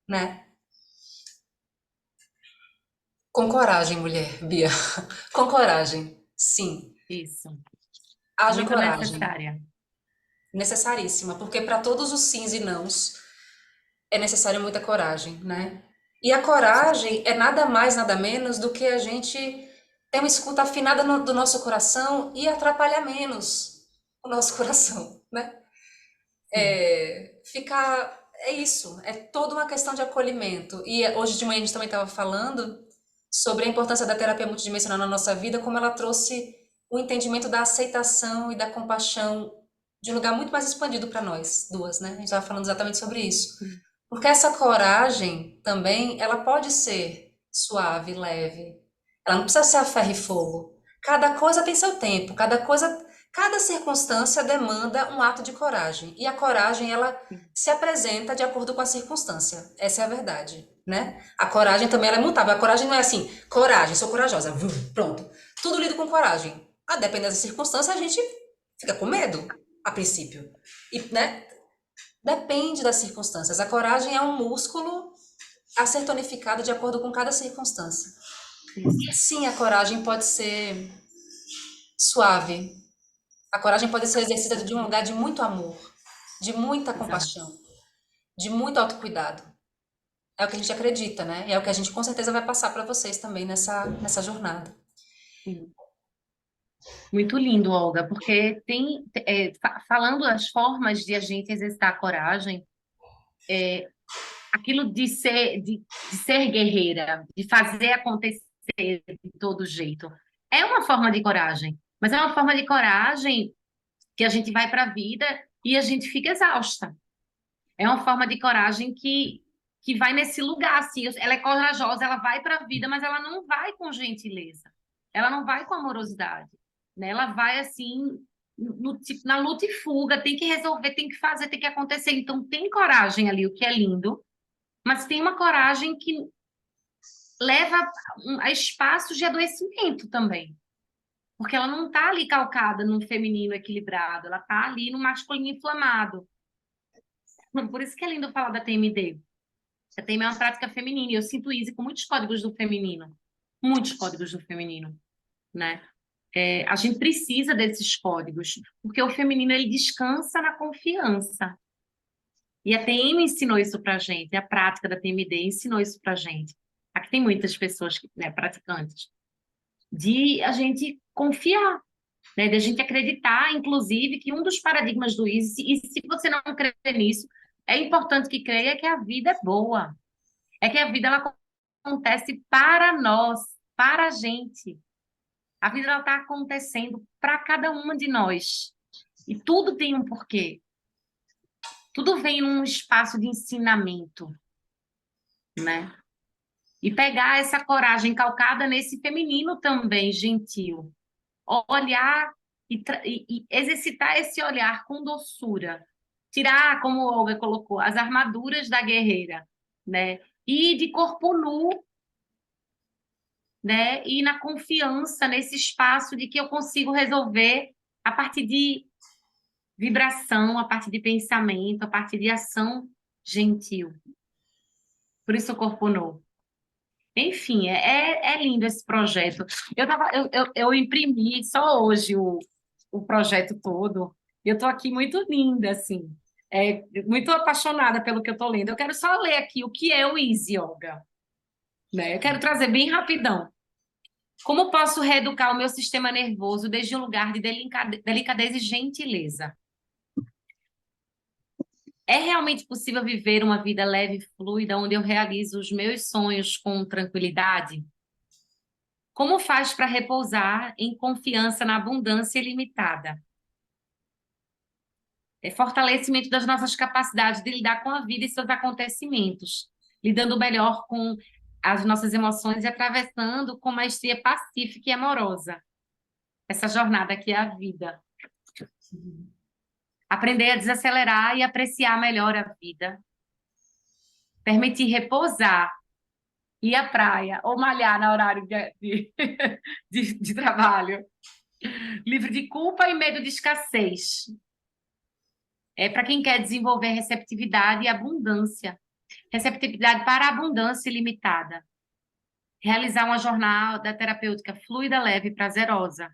né? Com coragem, mulher, Bia. Com coragem, sim. Isso. Haja Muito coragem. necessária. Necessaríssima, porque para todos os sims e nãos é necessário muita coragem, né? E a coragem é nada mais, nada menos do que a gente ter uma escuta afinada do nosso coração e atrapalhar menos o nosso coração, né? É isso, é toda uma questão de acolhimento. E hoje de manhã a gente também estava falando sobre a importância da terapia multidimensional na nossa vida, como ela trouxe o entendimento da aceitação e da compaixão de um lugar muito mais expandido para nós duas, né? A gente estava falando exatamente sobre isso. Porque essa coragem também, ela pode ser suave, leve. Ela não precisa ser a ferro e fogo. Cada coisa tem seu tempo, cada circunstância demanda um ato de coragem. E a coragem, ela se apresenta de acordo com a circunstância. Essa é a verdade, né? A coragem também ela é mutável. A coragem não é assim, coragem, sou corajosa, pronto. Tudo lido com coragem. A depender da circunstância, a gente fica com medo, a princípio. E, né? Depende das circunstâncias. A coragem é um músculo a ser tonificado de acordo com cada circunstância. Sim, a coragem pode ser suave. A coragem pode ser exercida de um lugar de muito amor, de muita Exato. compaixão, de muito autocuidado. É o que a gente acredita, né? E é o que a gente com certeza vai passar para vocês também nessa jornada. Sim. Muito lindo, Olga, porque falando as formas de a gente exercitar a coragem, aquilo de ser guerreira, de fazer acontecer de todo jeito, é uma forma de coragem, mas é uma forma de coragem que a gente vai para a vida e a gente fica exausta. É uma forma de coragem que vai nesse lugar, assim, ela é corajosa, ela vai para a vida, mas ela não vai com gentileza, ela não vai com amorosidade, né? Ela vai, assim, tipo, na luta e fuga, tem que resolver, tem que fazer, tem que acontecer. Então, tem coragem ali, o que é lindo, mas tem uma coragem que leva a espaços de adoecimento também, porque ela não está ali calcada num feminino equilibrado, ela está ali no masculino inflamado. Por isso que é lindo falar da TMD. A TM é uma prática feminina, e eu sinto isso com muitos códigos do feminino, né? A gente precisa desses códigos, porque o feminino ele descansa na confiança. E a TM ensinou isso pra gente, a prática da TMD ensinou isso pra gente. Aqui tem muitas pessoas, né, praticantes, de a gente confiar, né, de a gente acreditar, inclusive, que um dos paradigmas do ISIS, e se você não crê nisso, é importante que creia que a vida é boa, é que a vida ela acontece para nós, para a gente. A vida ela está acontecendo para cada uma de nós. E tudo tem um porquê. Tudo vem num espaço de ensinamento, né? E pegar essa coragem calcada nesse feminino também, gentil. Olhar e exercitar esse olhar com doçura. Tirar, como o Olga colocou, as armaduras da guerreira, né? E de corpo nu, né? E na confiança nesse espaço de que eu consigo resolver a partir de vibração, a partir de pensamento, a partir de ação gentil. Por isso o corpo nu. Enfim, é lindo esse projeto. Eu imprimi só hoje o projeto todo. E eu estou aqui muito linda, assim. Muito apaixonada pelo que eu estou lendo. Eu quero só ler aqui o que é o Easy Yoga, né? Eu quero trazer bem rapidão. Como posso reeducar o meu sistema nervoso desde um lugar de delicadeza e gentileza? É realmente possível viver uma vida leve e fluida, onde eu realizo os meus sonhos com tranquilidade? Como faz para repousar em confiança na abundância ilimitada? Fortalecimento das nossas capacidades de lidar com a vida e seus acontecimentos, lidando melhor com as nossas emoções e atravessando com maestria pacífica e amorosa essa jornada que é a vida. Aprender a desacelerar e apreciar melhor a vida. Permitir repousar, ir à praia ou malhar no horário de trabalho. Livre de culpa e medo de escassez. É para quem quer desenvolver receptividade e abundância. Receptividade para a abundância ilimitada. Realizar uma jornada terapêutica fluida, leve e prazerosa.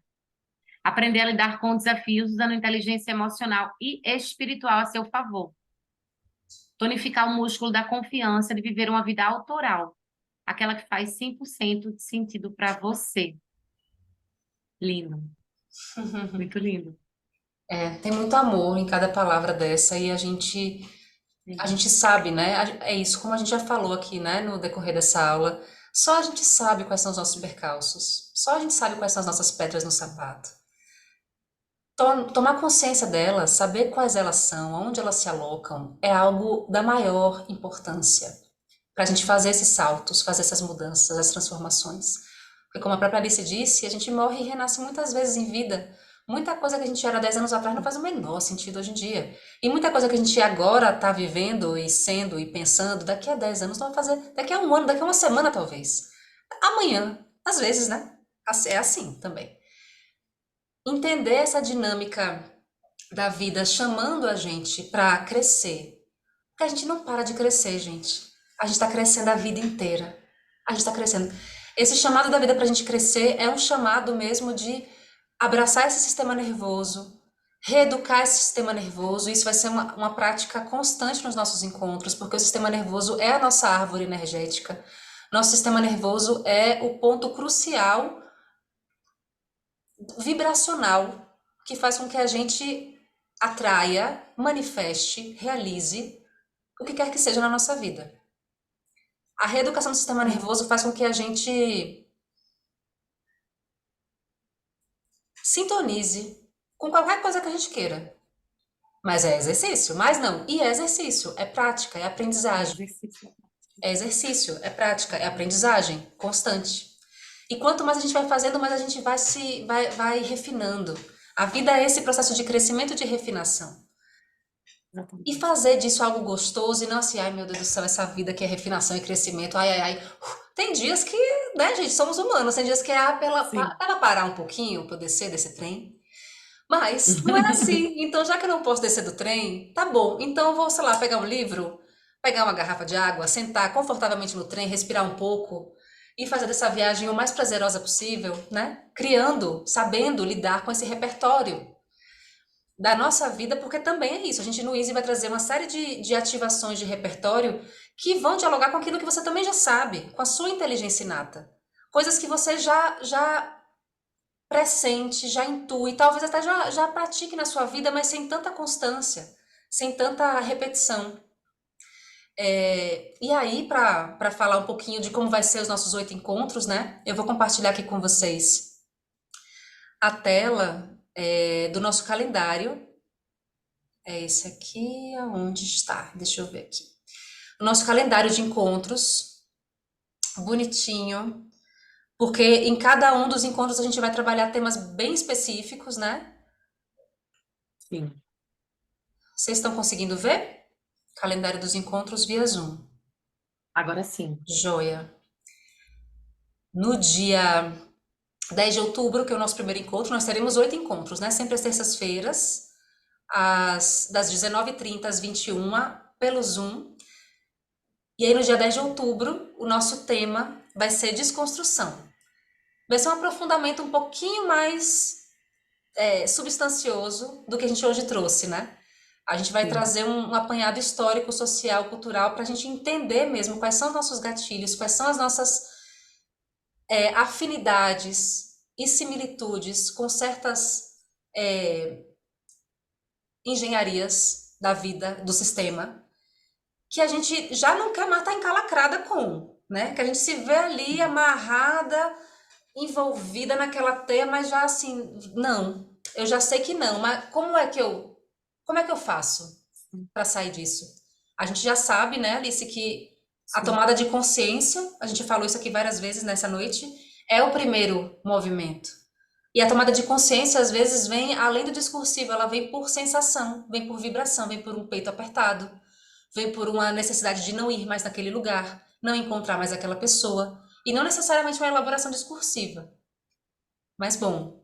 Aprender a lidar com desafios usando inteligência emocional e espiritual a seu favor. Tonificar o músculo da confiança de viver uma vida autoral. Aquela que faz 100% de sentido para você. Lindo. Muito lindo. Tem muito amor em cada palavra dessa e a gente sabe, né? É isso, como a gente já falou aqui, né, no decorrer dessa aula, só a gente sabe quais são os nossos percalços, só a gente sabe quais são as nossas pedras no sapato. Tomar consciência delas, saber quais elas são, aonde elas se alocam, é algo da maior importância para a gente fazer esses saltos, fazer essas mudanças, as transformações. Porque, como a própria Alice disse, a gente morre e renasce muitas vezes em vida. Muita coisa que a gente era 10 anos atrás não faz o menor sentido hoje em dia. E muita coisa que a gente agora está vivendo e sendo e pensando, daqui a 10 anos não vai fazer, daqui a um ano, daqui a uma semana talvez. Amanhã, às vezes, né? É assim também. Entender essa dinâmica da vida chamando a gente para crescer. Porque a gente não para de crescer, gente. A gente está crescendo a vida inteira. A gente está crescendo. Esse chamado da vida para a gente crescer é um chamado mesmo de abraçar esse sistema nervoso, reeducar esse sistema nervoso. Isso vai ser uma prática constante nos nossos encontros, porque o sistema nervoso é a nossa árvore energética. Nosso sistema nervoso é o ponto crucial vibracional que faz com que a gente atraia, manifeste, realize o que quer que seja na nossa vida. A reeducação do sistema nervoso faz com que a gente sintonize com qualquer coisa que a gente queira. Mas é exercício, mas não. E é exercício, é prática, é aprendizagem. Exercício. É exercício, é prática, é aprendizagem constante. E quanto mais a gente vai fazendo, mais a gente vai refinando. A vida é esse processo de crescimento e de refinação. Exatamente. E fazer disso algo gostoso e não assim, ai meu Deus do céu, essa vida que é refinação e crescimento, ai, ai, ai. Tem dias que, né, gente, somos humanos, tem dias que dá pra parar um pouquinho pra eu descer desse trem. Mas não é assim. Então, já que eu não posso descer do trem, tá bom. Então eu vou, sei lá, pegar um livro, pegar uma garrafa de água, sentar confortavelmente no trem, respirar um pouco e fazer dessa viagem o mais prazerosa possível, né? Criando, sabendo lidar com esse repertório da nossa vida, porque também é isso. A gente no Easy vai trazer uma série de ativações de repertório que vão dialogar com aquilo que você também já sabe, com a sua inteligência inata. Coisas que você já pressente, já intui, talvez até já pratique na sua vida, mas sem tanta constância, sem tanta repetição. E aí, para falar um pouquinho de como vai ser os nossos 8 encontros, né? Eu vou compartilhar aqui com vocês a tela do nosso calendário. É esse aqui, aonde está? Deixa eu ver aqui. O nosso calendário de encontros, bonitinho, porque em cada um dos encontros a gente vai trabalhar temas bem específicos, né? Sim. Vocês estão conseguindo ver? Calendário dos encontros via Zoom. Agora sim. Joia. No dia 10 de outubro, que é o nosso primeiro encontro, nós teremos 8 encontros, né? Sempre às terças-feiras, das 19h30 às 21h, pelo Zoom. E aí, no dia 10 de outubro, o nosso tema vai ser desconstrução. Vai ser um aprofundamento um pouquinho mais substancioso do que a gente hoje trouxe, né? A gente vai Sim. trazer um apanhado histórico, social, cultural, para a gente entender mesmo quais são os nossos gatilhos, quais são as nossas afinidades e similitudes com certas engenharias da vida, do sistema, que a gente já não quer mais estar encalacrada com, né? Que a gente se vê ali amarrada, envolvida naquela teia, mas já assim, não, eu já sei que não, mas como é que eu faço para sair disso? A gente já sabe, né, Alice, que a tomada de consciência, a gente falou isso aqui várias vezes nessa noite, é o primeiro movimento. E a tomada de consciência, às vezes, vem além do discursivo, ela vem por sensação, vem por vibração, vem por um peito apertado, vem por uma necessidade de não ir mais naquele lugar, não encontrar mais aquela pessoa, e não necessariamente uma elaboração discursiva. Mas, bom,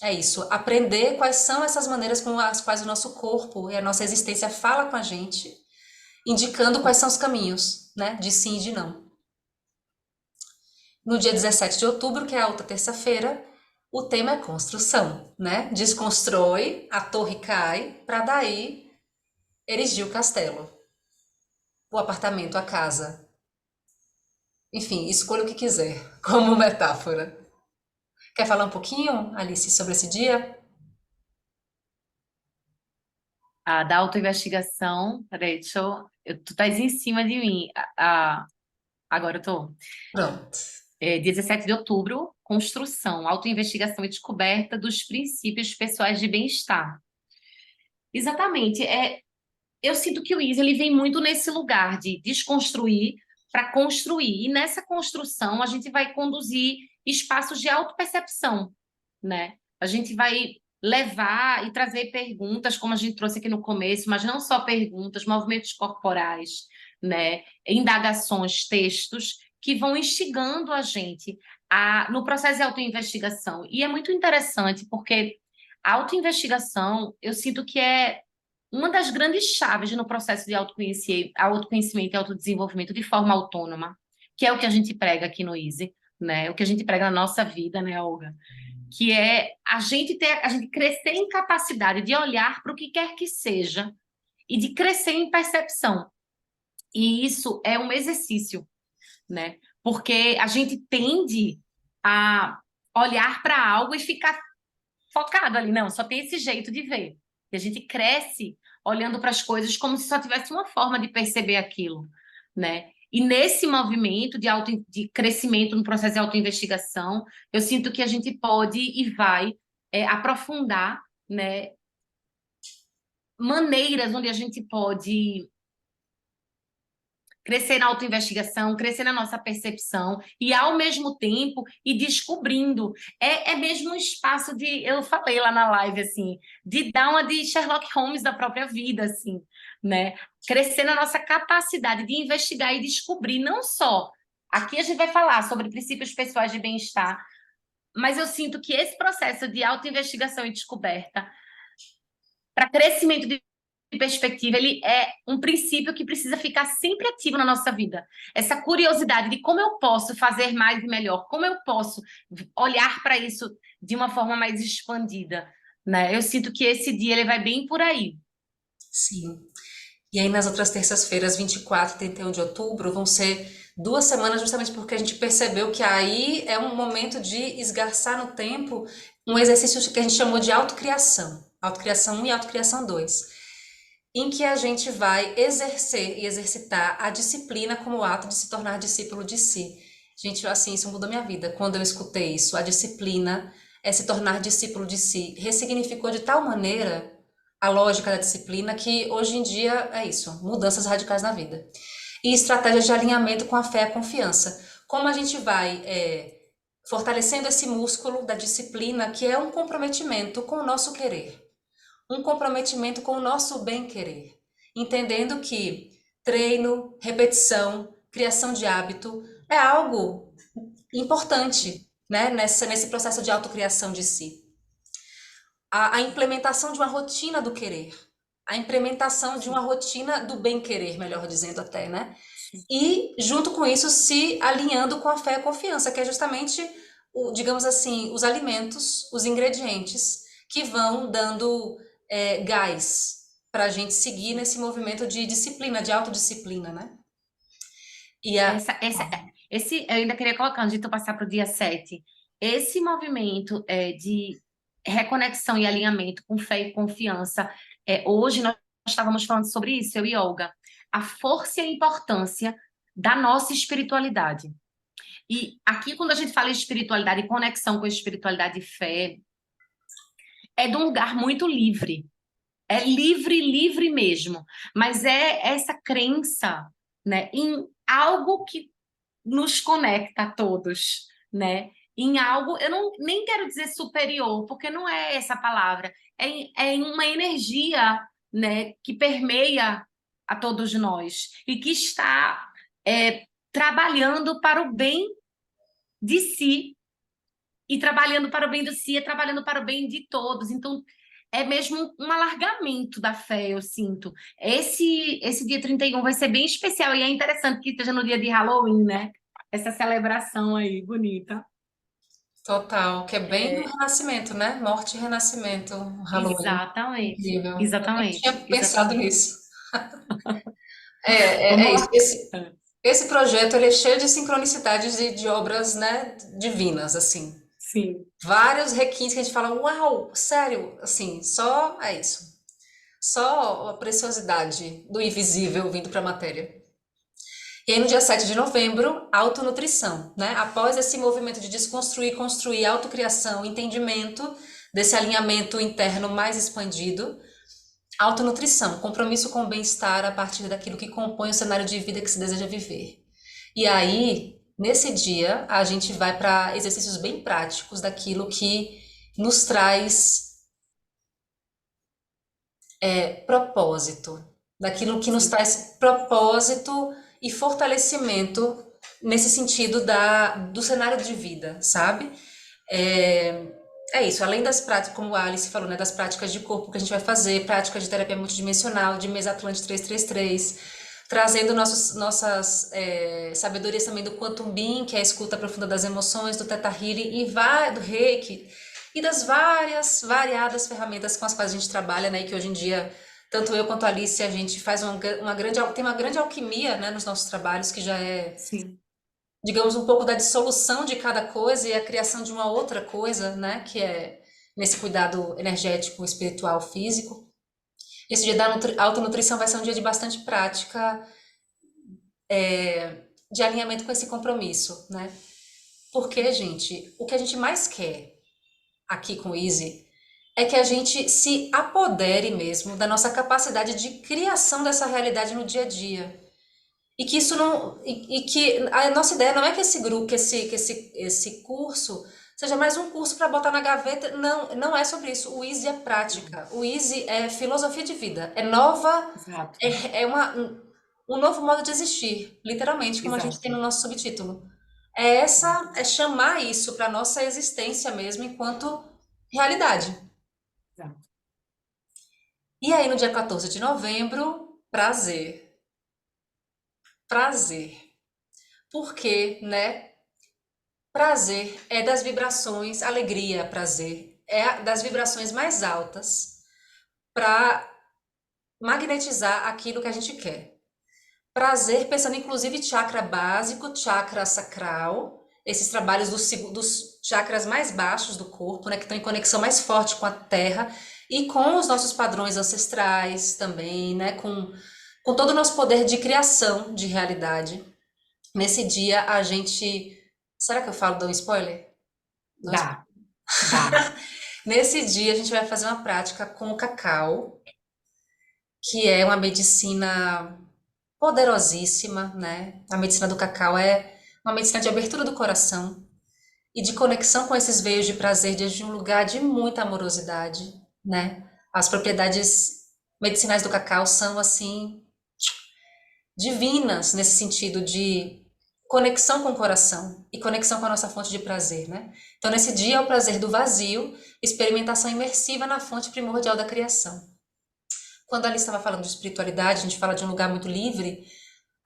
é isso. Aprender quais são essas maneiras com as quais o nosso corpo e a nossa existência fala com a gente, indicando quais são os caminhos, né, de sim e de não. No dia 17 de outubro, que é a outra terça-feira, o tema é construção, né? Desconstrói, a torre cai, para daí erigir o castelo, o apartamento, a casa. Enfim, escolha o que quiser, como metáfora. Quer falar um pouquinho, Alice, sobre esse dia? Da autoinvestigação, peraí, tu estás em cima de mim. Agora eu tô. Pronto. Dia 17 de outubro, construção, autoinvestigação e descoberta dos princípios pessoais de bem-estar. Exatamente. Eu sinto que o Easy ele vem muito nesse lugar de desconstruir para construir. E nessa construção a gente vai conduzir espaços de autopercepção, né? A gente vai levar e trazer perguntas, como a gente trouxe aqui no começo, mas não só perguntas, movimentos corporais, né? Indagações, textos que vão instigando a gente no processo de autoinvestigação. E é muito interessante porque a autoinvestigação, eu sinto que é uma das grandes chaves no processo de autoconhecimento e autodesenvolvimento de forma autônoma, que é o que a gente prega aqui no Easy, né? O que a gente prega na nossa vida, né, Olga? Que é a gente crescer em capacidade de olhar para o que quer que seja e de crescer em percepção. E isso é um exercício, né? Porque a gente tende a olhar para algo e ficar focado ali, não, só tem esse jeito de ver. E a gente cresce olhando para as coisas como se só tivesse uma forma de perceber aquilo, né? E nesse movimento de crescimento no processo de autoinvestigação, eu sinto que a gente pode e vai aprofundar, né, maneiras onde a gente pode crescer na autoinvestigação, crescer na nossa percepção e, ao mesmo tempo, ir descobrindo. É mesmo um espaço de, eu falei lá na live, assim, de dar uma de Sherlock Holmes da própria vida, assim, né? Crescer na nossa capacidade de investigar e descobrir, não só. Aqui a gente vai falar sobre princípios pessoais de bem-estar, mas eu sinto que esse processo de autoinvestigação e descoberta, para crescimento de perspectiva, ele é um princípio que precisa ficar sempre ativo na nossa vida. Essa curiosidade de como eu posso fazer mais e melhor, como eu posso olhar para isso de uma forma mais expandida, né? Eu sinto que esse dia ele vai bem por aí. Sim. E aí nas outras terças-feiras, 24 e 31 de outubro, vão ser 2 semanas justamente porque a gente percebeu que aí é um momento de esgarçar no tempo um exercício que a gente chamou de autocriação. Autocriação 1 e autocriação 2. Em que a gente vai exercer e exercitar a disciplina como ato de se tornar discípulo de si. Gente, assim, isso mudou minha vida. Quando eu escutei isso, a disciplina é se tornar discípulo de si. Ressignificou de tal maneira a lógica da disciplina que hoje em dia é isso, mudanças radicais na vida. E estratégias de alinhamento com a fé e a confiança. Como a gente vai fortalecendo esse músculo da disciplina, que é um comprometimento com o nosso querer. Um comprometimento com o nosso bem-querer, entendendo que treino, repetição, criação de hábito é algo importante, né, nesse processo de autocriação de si. A implementação de uma rotina do querer, a implementação de uma rotina do bem-querer, melhor dizendo até, né? E, junto com isso, se alinhando com a fé e a confiança, que é justamente, digamos assim, os alimentos, os ingredientes que vão dando gás para a gente seguir nesse movimento de disciplina, de autodisciplina, né? E Esse, eu ainda queria colocar, antes de tu passar para o dia 7, esse movimento de reconexão e alinhamento com fé e confiança, hoje nós estávamos falando sobre isso, eu e Olga, a força e a importância da nossa espiritualidade. E aqui, quando a gente fala em espiritualidade e conexão com a espiritualidade e fé, é de um lugar muito livre. É livre, livre mesmo. Mas é essa crença, né, em algo que nos conecta a todos, né? Em algo, eu nem quero dizer superior, porque não é essa palavra. É em uma energia, né, que permeia a todos nós e que está trabalhando para o bem de si. E trabalhando para o bem de si, é trabalhando para o bem de todos. Então, é mesmo um alargamento da fé, eu sinto. Esse dia 31 vai ser bem especial e é interessante que esteja no dia de Halloween, né? Essa celebração aí, bonita. total, que é bem no renascimento, né? Morte e renascimento, Halloween. Exatamente. Incrível. Eu nem Exatamente. tinha pensado Exatamente. nisso. É Vamos isso. lá. Esse projeto ele é cheio de sincronicidades de obras, né, divinas, assim. Sim. Vários requintes que a gente fala, uau, sério, assim, só é isso. Só a preciosidade do invisível vindo para a matéria. E aí, no dia 7 de novembro, autonutrição, né? Após esse movimento de desconstruir, construir, autocriação, entendimento desse alinhamento interno mais expandido, autonutrição, compromisso com o bem-estar a partir daquilo que compõe o cenário de vida que se deseja viver. E aí, nesse dia, a gente vai para exercícios bem práticos daquilo que nos traz propósito, daquilo que nos Sim. traz propósito e fortalecimento nesse sentido do cenário de vida, sabe? É, é isso, além das práticas, como a Alice falou, né, das práticas de corpo que a gente vai fazer, práticas de terapia multidimensional, de mesa Atlante 333, trazendo nossas sabedorias também do Quantum Being, que é a escuta profunda das emoções, do Theta Healing do Reiki, e das várias, variadas ferramentas com as quais a gente trabalha, né, e que hoje em dia, tanto eu quanto a Alice, a gente faz tem uma grande alquimia, né, nos nossos trabalhos, que já é, Sim. digamos, um pouco da dissolução de cada coisa e a criação de uma outra coisa, né, que é nesse cuidado energético, espiritual, físico. Esse dia da autonutrição vai ser um dia de bastante prática, de alinhamento com esse compromisso, né? Porque, gente, o que a gente mais quer aqui com o Easy é que a gente se apodere mesmo da nossa capacidade de criação dessa realidade no dia a dia. E que isso não. E que a nossa ideia não é que esse grupo, esse curso seja mais um curso para botar na gaveta. Não, não é sobre isso. O Easy é prática. O Easy é filosofia de vida. É nova. Exato, É um novo modo de existir. Literalmente, como a gente tem exato, no nosso subtítulo. É chamar isso para nossa existência mesmo enquanto realidade. exato. E aí, no dia 14 de novembro, prazer. Prazer. Porque, né? Prazer é das vibrações, alegria, prazer, das vibrações mais altas para magnetizar aquilo que a gente quer. Prazer, pensando inclusive chakra básico, chakra sacral, esses trabalhos dos chakras mais baixos do corpo, né, que estão em conexão mais forte com a terra e com os nossos padrões ancestrais também, né, com todo o nosso poder de criação de realidade. Nesse dia a gente. Será que eu falo, dou um spoiler? Dou um spoiler. Dá, dá. Nesse dia, a gente vai fazer uma prática com o cacau, que é uma medicina poderosíssima, né? A medicina do cacau é uma medicina de abertura do coração e de conexão com esses veios de prazer desde um lugar de muita amorosidade, né? As propriedades medicinais do cacau são, assim, divinas nesse sentido de conexão com o coração e conexão com a nossa fonte de prazer, né? Então, nesse dia é o prazer do vazio, experimentação imersiva na fonte primordial da criação. Quando a Alice estava falando de espiritualidade, a gente fala de um lugar muito livre,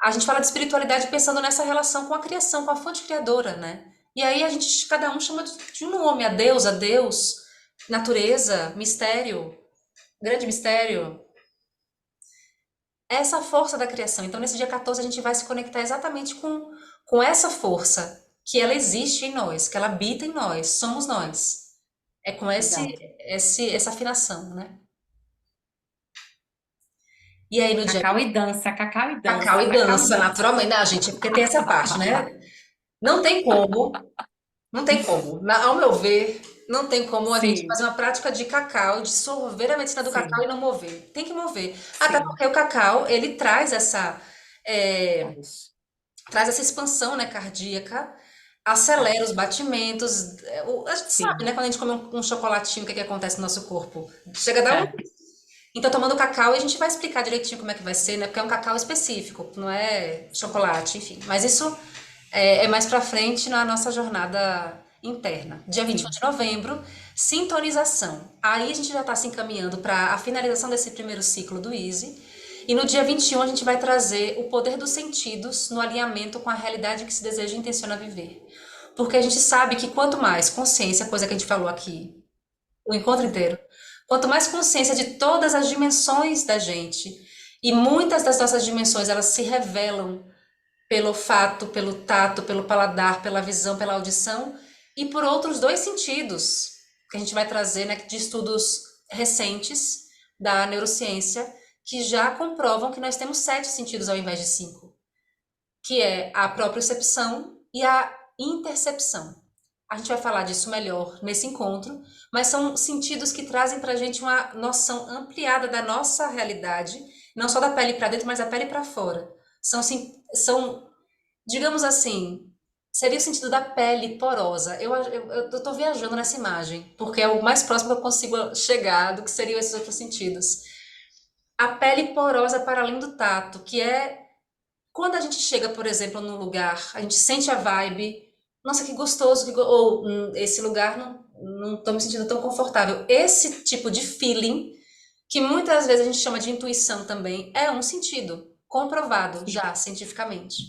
a gente fala de espiritualidade pensando nessa relação com a criação, com a fonte criadora, né? E aí cada um chama de um nome, a Deus, natureza, mistério, grande mistério, essa força da criação. Então, nesse dia 14, a gente vai se conectar exatamente com essa força, que ela existe em nós, que ela habita em nós, somos nós. É com Exato. essa afinação, né? E aí, no dia Cacau e cacau dança, e cacau e dança, dança. naturalmente, né, gente? Porque tem essa parte, né? Não tem como, não tem como. Ao meu ver, não tem como a gente Sim, fazer uma prática de cacau, de sorver a medicina do cacau e sim, não mover. Tem que mover. Até sim. porque o cacau, ele é, Traz. traz essa expansão, né, cardíaca, acelera os batimentos. A gente sabe, Sim, né, quando a gente come um chocolatinho, o que que acontece no nosso corpo? Chega a dar um. é, Então, tomando cacau, e a gente vai explicar direitinho como é que vai ser, né, porque é um cacau específico, não é chocolate, enfim. Mas isso é mais pra frente na nossa jornada interna. Dia 21 sim. de novembro, sintonização. Aí a gente já está se encaminhando para a finalização desse primeiro ciclo do Easy. E no dia 21 a gente vai trazer o poder dos sentidos no alinhamento com a realidade que se deseja e intenciona viver. Porque a gente sabe que quanto mais consciência, coisa que a gente falou aqui, o encontro inteiro, quanto mais consciência de todas as dimensões da gente, e muitas das nossas dimensões elas se revelam pelo olfato, pelo tato, pelo paladar, pela visão, pela audição e por outros dois sentidos que a gente vai trazer, né, de estudos recentes da neurociência que já comprovam que nós temos 7 sentidos ao invés de 5, que é a propriocepção e a intercepção. A gente vai falar disso melhor nesse encontro, mas são sentidos que trazem para a gente uma noção ampliada da nossa realidade, não só da pele para dentro, mas da pele para fora. São, digamos assim, seria o sentido da pele porosa. Eu tô viajando nessa imagem, porque é o mais próximo que eu consigo chegar do que seriam esses outros sentidos. A pele porosa para além do tato, que é quando a gente chega, por exemplo, num lugar, a gente sente a vibe, nossa, que gostoso, ou esse lugar não tô me sentindo tão confortável. Esse tipo de feeling, que muitas vezes a gente chama de intuição também, é um sentido comprovado Sim. já cientificamente.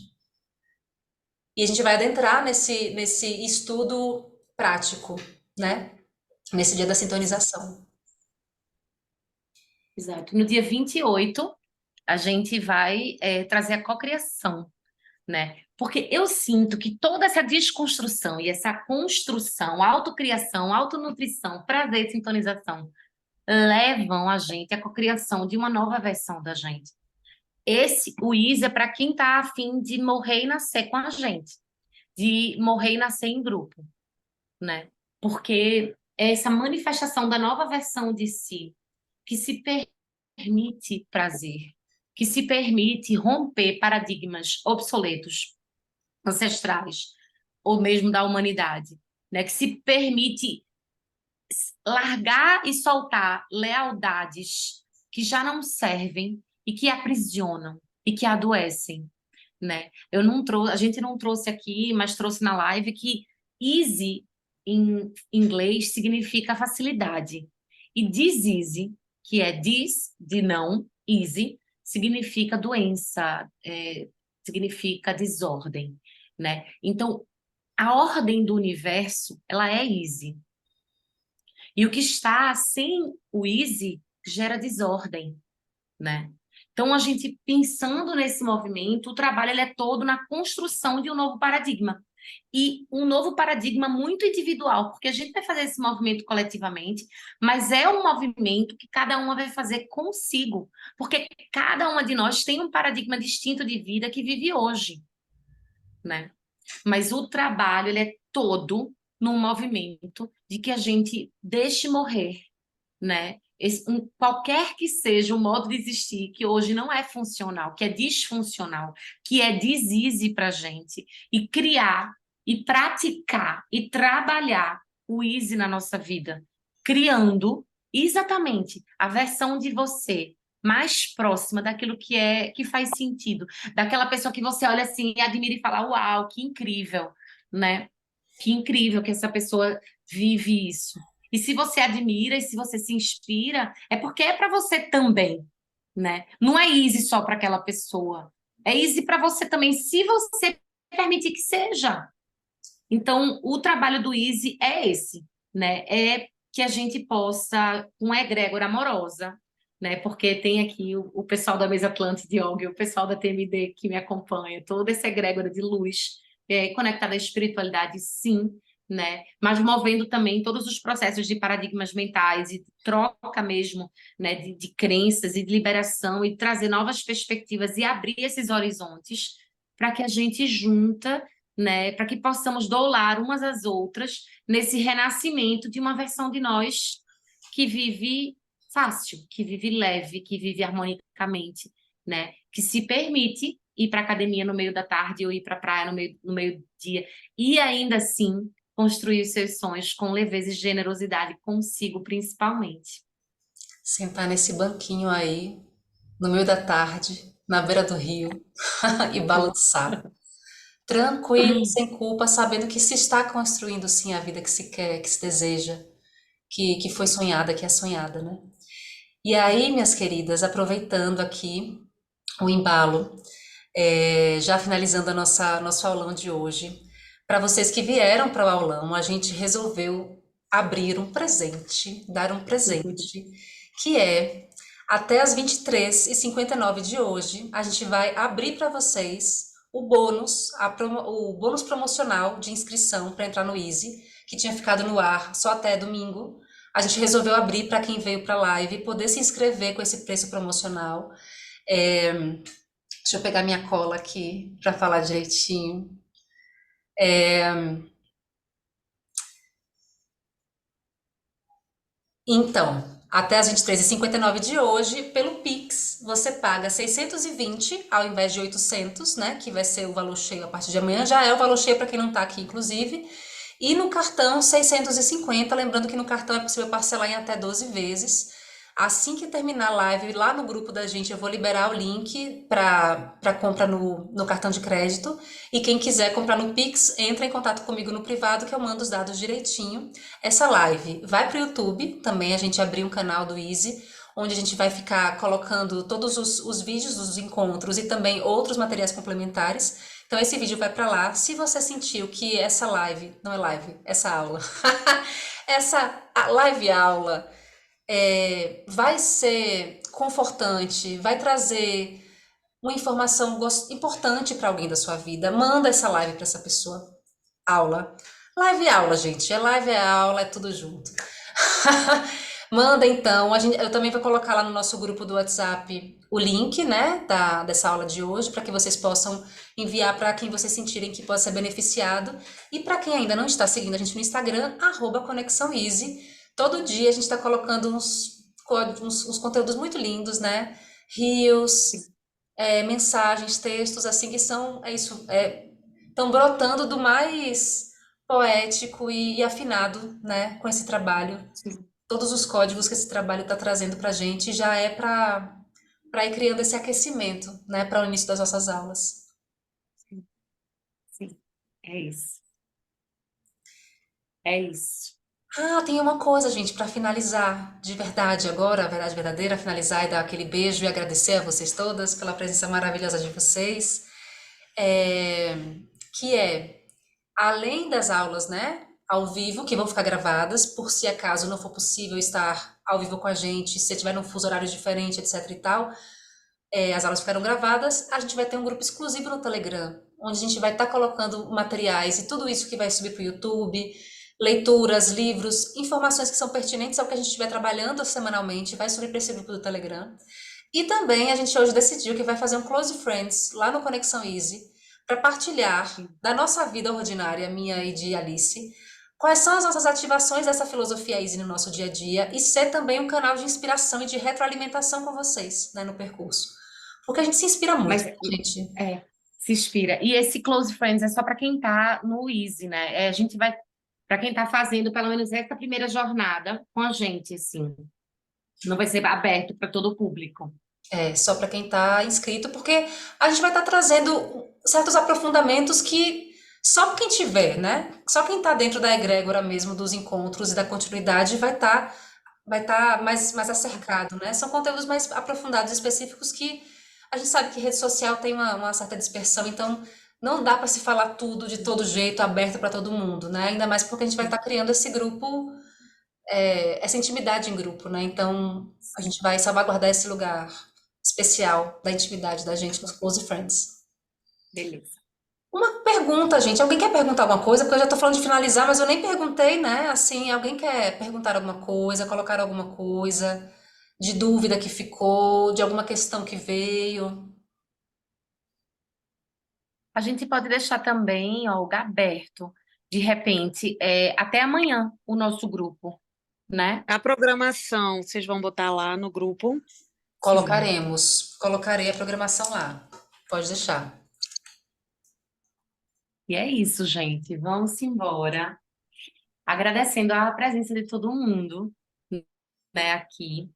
E a gente vai adentrar nesse estudo prático, né? Nesse dia da sintonização. Exato. No dia 28, a gente vai trazer a cocriação, né? Porque eu sinto que toda essa desconstrução e essa construção, autocriação, autonutrição, prazer e sintonização levam a gente à cocriação de uma nova versão da gente. O Easy é para quem está afim de morrer e nascer com a gente, de morrer e nascer em grupo, né? Porque é essa manifestação da nova versão de si que se permite prazer, que se permite romper paradigmas obsoletos, ancestrais, ou mesmo da humanidade, né? Que se permite largar e soltar lealdades que já não servem e que aprisionam e que adoecem, né? A gente não trouxe aqui, mas trouxe na live que easy em inglês significa facilidade. E disease, que é de não, easy, significa doença, significa desordem, né? Então, a ordem do universo, ela é easy. E o que está sem o easy gera desordem, né? Então, a gente pensando nesse movimento, o trabalho ele é todo na construção de um novo paradigma. E um novo paradigma muito individual, porque a gente vai fazer esse movimento coletivamente, mas é um movimento que cada uma vai fazer consigo, porque cada uma de nós tem um paradigma distinto de vida que vive hoje, né? Mas o trabalho ele é todo num movimento de que a gente deixe morrer, né? Qualquer que seja o modo de existir que hoje não é funcional, que é disfuncional, que é disease para a gente, e criar, e praticar, e trabalhar o easy na nossa vida, criando exatamente a versão de você mais próxima daquilo que faz sentido, daquela pessoa que você olha assim e admira e fala, uau, que incrível, né? Que incrível que essa pessoa vive isso. E se você admira e se você se inspira, é porque é para você também, né? Não é easy só para aquela pessoa. É easy para você também, se você permitir que seja. Então, o trabalho do easy é esse, né? É que a gente possa, com uma egrégora amorosa, né? Porque tem aqui o pessoal da Mesa Atlântica de Yoga, o pessoal da TMD que me acompanha, toda essa egrégora de luz, conectada à espiritualidade, sim, né? Mas movendo também todos os processos de paradigmas mentais e de troca mesmo, né? De crenças e de liberação e trazer novas perspectivas e abrir esses horizontes para que a gente junta, né? Para que possamos doular umas às outras nesse renascimento de uma versão de nós que vive fácil, que vive leve, que vive harmonicamente, né? Que se permite ir para a academia no meio da tarde ou ir para a praia no meio do dia e ainda assim construir os seus sonhos com leveza e generosidade consigo, principalmente. Sentar nesse banquinho aí, no meio da tarde, na beira do rio, e balançar. Tranquilo, sem culpa, sabendo que se está construindo sim a vida que se quer, que se deseja, que foi sonhada, que é sonhada, né? E aí, minhas queridas, aproveitando aqui o embalo, já finalizando nosso aulão de hoje, para vocês que vieram para o aulão, a gente resolveu abrir um presente, dar um presente, que é até as 23h59 de hoje, a gente vai abrir para vocês o bônus, o bônus promocional de inscrição para entrar no Easy, que tinha ficado no ar só até domingo. A gente resolveu abrir para quem veio para a live poder se inscrever com esse preço promocional. Deixa eu pegar minha cola aqui para falar direitinho. Então, até as 23h59 de hoje, pelo Pix, você paga 620 ao invés de 800, né? Que vai ser o valor cheio a partir de amanhã. Já é o valor cheio para quem não está aqui, inclusive. E no cartão, 650. Lembrando que no cartão é possível parcelar em até 12 vezes. Assim que terminar a live, lá no grupo da gente, eu vou liberar o link para compra no cartão de crédito. E quem quiser comprar no Pix, entra em contato comigo no privado, que eu mando os dados direitinho. Essa live vai para o YouTube, também a gente abriu um canal do Easy, onde a gente vai ficar colocando todos os vídeos dos encontros e também outros materiais complementares. Então esse vídeo vai para lá. Se você sentiu que essa live, não é live, essa aula, live aula vai ser confortante, vai trazer uma informação importante para alguém da sua vida, manda essa live para essa pessoa. Aula. Live é aula, gente. Live é aula, é tudo junto. Manda então, eu também vou colocar lá no nosso grupo do WhatsApp o link, né, dessa aula de hoje, para que vocês possam enviar para quem vocês sentirem que pode ser beneficiado. E para quem ainda não está seguindo a gente no Instagram, @Conexão Easy. Todo dia a gente está colocando uns conteúdos muito lindos, né? Reels, mensagens, textos, assim, que são, estão brotando do mais poético e afinado, né, com esse trabalho. Sim, Todos os códigos que esse trabalho está trazendo para a gente já é para ir criando esse aquecimento, né, para o início das nossas aulas. sim, sim. É isso. É isso. Ah, tem uma coisa, gente, para finalizar, de verdade agora, a verdade verdadeira, finalizar e dar aquele beijo e agradecer a vocês todas pela presença maravilhosa de vocês, é, que é, além das aulas, né, ao vivo, que vão ficar gravadas, por se acaso não for possível estar ao vivo com a gente, se tiver num fuso horário diferente, etc e tal, as aulas ficaram gravadas, a gente vai ter um grupo exclusivo no Telegram, onde a gente vai estar colocando materiais e tudo isso que vai subir para o YouTube, leituras, livros, informações que são pertinentes ao que a gente estiver trabalhando semanalmente, vai subir para esse grupo do Telegram. E também a gente hoje decidiu que vai fazer um Close Friends lá no Conexão Easy, para partilhar da nossa vida ordinária, minha e de Alice, quais são as nossas ativações dessa filosofia Easy no nosso dia a dia e ser também um canal de inspiração e de retroalimentação com vocês, né, no percurso. Porque a gente se inspira muito, Mas né, gente? se inspira. E esse Close Friends é só para quem está no Easy, né? A gente vai, para quem está fazendo pelo menos essa primeira jornada com a gente, assim. Não vai ser aberto para todo o público. É, só para quem está inscrito, porque a gente vai estar trazendo certos aprofundamentos que só quem tiver, né? Só quem está dentro da egrégora mesmo dos encontros e da continuidade vai tá mais acercado, né? São conteúdos mais aprofundados, específicos que a gente sabe que rede social tem uma certa dispersão, então não dá para se falar tudo de todo jeito, aberto para todo mundo, né? Ainda mais porque a gente vai estar criando esse grupo, essa intimidade em grupo, né? Então a gente vai salvaguardar esse lugar especial da intimidade da gente nos Close Friends. Beleza. Uma pergunta, gente. Alguém quer perguntar alguma coisa? Porque eu já tô falando de finalizar, mas eu nem perguntei, né? Assim, alguém quer perguntar alguma coisa, colocar alguma coisa de dúvida que ficou, de alguma questão que veio? A gente pode deixar também, ó, o lugar aberto, de repente, até amanhã, o nosso grupo, né? A programação, vocês vão botar lá no grupo? Sim. Colocarei a programação lá. Pode deixar. E é isso, gente. Vamos embora. Agradecendo a presença de todo mundo, né, aqui.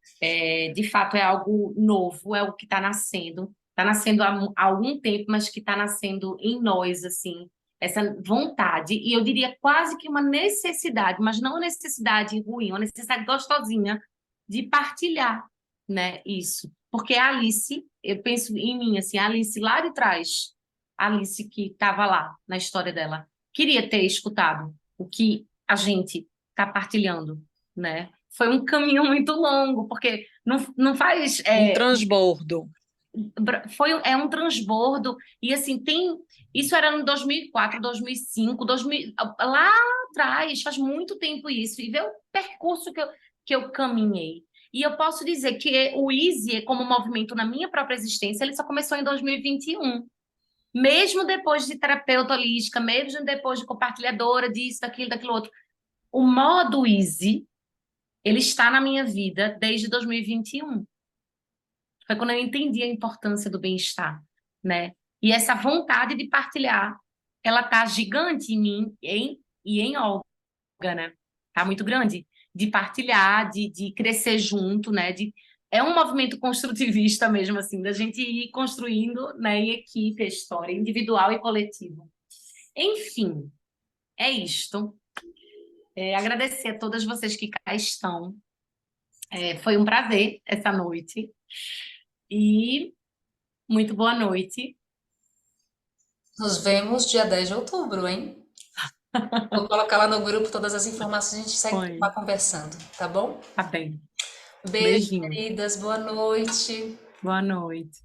De fato, é algo novo, é o que está nascendo. Está nascendo há algum tempo, mas que está nascendo em nós, assim, essa vontade. E eu diria quase que uma necessidade, mas não uma necessidade ruim, uma necessidade gostosinha de partilhar, né, isso. Porque a Alice, eu penso em mim, assim, a Alice lá de trás, a Alice que estava lá na história dela, queria ter escutado o que a gente está partilhando, né? Foi um caminho muito longo, porque não faz. Um transbordo. É um transbordo, e assim, isso era no 2004, 2005, 2000, lá atrás, faz muito tempo isso, e ver o percurso que eu caminhei. E eu posso dizer que o Easy, como movimento na minha própria existência, ele só começou em 2021. Mesmo depois de terapeuta holística, mesmo depois de compartilhadora disso, daquilo, daquilo outro. O modo Easy, ele está na minha vida desde 2021. Foi quando eu entendi a importância do bem-estar, né? E essa vontade de partilhar, ela tá gigante em mim e em Olga, né? Tá muito grande. De partilhar, de crescer junto, né? É um movimento construtivista mesmo, assim, da gente ir construindo, né, em equipe a história, individual e coletivo. Enfim, é isto. Agradecer a todas vocês que cá estão. Foi um prazer essa noite. E muito boa noite. Nos vemos dia 10 de outubro, hein? Vou colocar lá no grupo todas as informações, a gente segue Foi. lá conversando, tá bom? Tá bem. Beijo, Beijinho. queridas, boa noite. Boa noite.